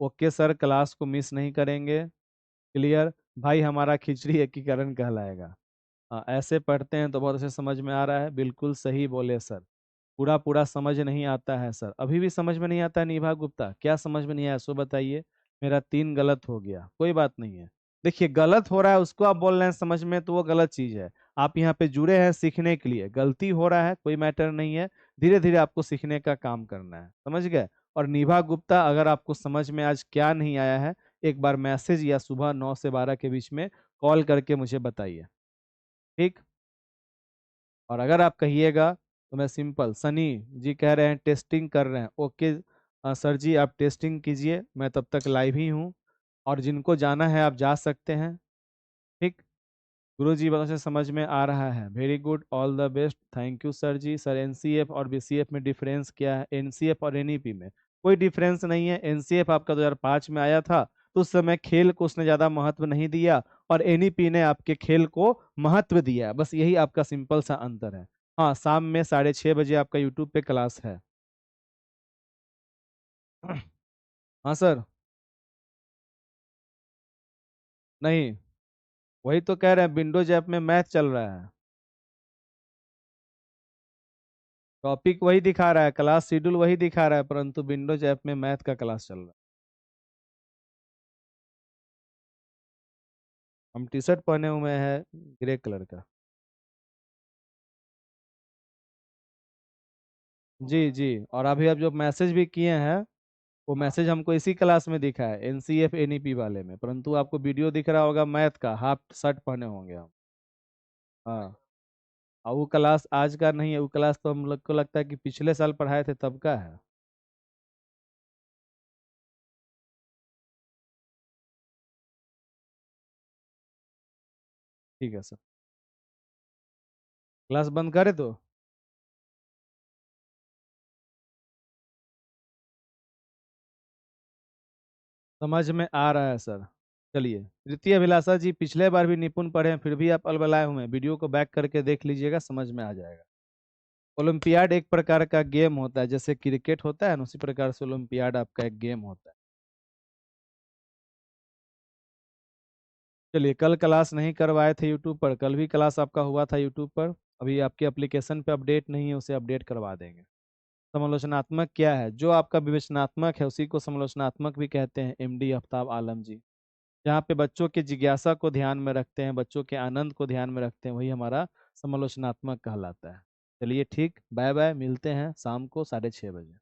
ओके सर, क्लास को मिस नहीं करेंगे। क्लियर? भाई हमारा खिचड़ी एकीकरण कहलाएगा। हाँ, ऐसे पढ़ते हैं तो बहुत अच्छे समझ में आ रहा है, बिल्कुल सही बोले सर। पूरा पूरा समझ नहीं आता है सर, अभी भी समझ में नहीं आता है निभा गुप्ता, क्या समझ में नहीं आया सो बताइए। मेरा 3 गलत हो गया, कोई बात नहीं है। देखिए गलत हो रहा है उसको आप बोल रहे हैं समझ में, तो वो गलत चीज है। आप यहाँ पे जुड़े हैं सीखने के लिए, गलती हो रहा है कोई मैटर नहीं है, धीरे धीरे आपको सीखने का काम करना है, समझ गए। और निभा गुप्ता, अगर आपको समझ में आज क्या नहीं आया है, एक बार मैसेज या सुबह 9 से 12 के बीच में कॉल करके मुझे बताइए, ठीक। और अगर आप कहिएगा तो मैं सिंपल, सनी जी कह रहे हैं टेस्टिंग कर रहे हैं, ओके सर जी आप टेस्टिंग कीजिए, मैं तब तक लाइव ही हूँ। और जिनको जाना है आप जा सकते हैं, ठीक। गुरु जी बातों से समझ में आ रहा है, very good, all the best, thank you sir ji. Sir NCF और बीसीएफ में डिफरेंस क्या है? एनसीएफ और एनईपी में कोई डिफरेंस नहीं है। एनसीएफ आपका 2005 में आया था, तो उस समय खेल को उसने ज्यादा महत्व नहीं दिया, और एनईपी ने आपके खेल को महत्व दिया, बस यही आपका सिंपल सा अंतर है। हाँ, शाम में 6:30 बजे आपका यूट्यूब पे क्लास है। हाँ सर। नहीं, वही तो कह रहे हैं, विंडोज ऐप में मैथ चल रहा है, टॉपिक वही दिखा रहा है, क्लास शेड्यूल वही दिखा रहा है, परंतु विंडोज ऐप में मैथ का क्लास चल रहा है। हम टी शर्ट पहने हुए हैं ग्रे कलर का। जी जी, और अभी आप जो मैसेज भी किए हैं वो मैसेज हमको इसी क्लास में दिखा है, एनसीएफ एनईपी वाले में, परंतु आपको वीडियो दिख रहा होगा मैथ का, हाफ शर्ट पहने होंगे हम। हाँ, और वो क्लास आज का नहीं है, वो क्लास तो हम लोग को लगता है कि पिछले साल पढ़ाए थे तब का है। ठीक है सर, क्लास बंद करे तो। समझ में आ रहा है सर। चलिए, तृतीय अभिलाषा जी पिछले बार भी निपुण पढ़े हैं, फिर भी आप अलबलाए हुए हैं, वीडियो को बैक करके देख लीजिएगा, समझ में आ जाएगा। ओलंपियाड एक प्रकार का गेम होता है, जैसे क्रिकेट होता है ना, उसी प्रकार से ओलंपियाड आपका एक गेम होता है। चलिए, कल क्लास नहीं करवाए थे यूट्यूब पर, कल भी क्लास आपका हुआ था यूट्यूब पर। अभी आपके एप्लीकेशन पे अपडेट नहीं है, उसे अपडेट करवा देंगे। समालोचनात्मक क्या है? जो आपका विवेचनात्मक है उसी को समालोचनात्मक भी कहते हैं, एमडी आफ्ताब आलम जी। जहाँ पे बच्चों के जिज्ञासा को ध्यान में रखते हैं, बच्चों के आनंद को ध्यान में रखते हैं, वही हमारा समालोचनात्मक कहलाता है। चलिए ठीक, बाय बाय, मिलते हैं शाम को 6:30 बजे।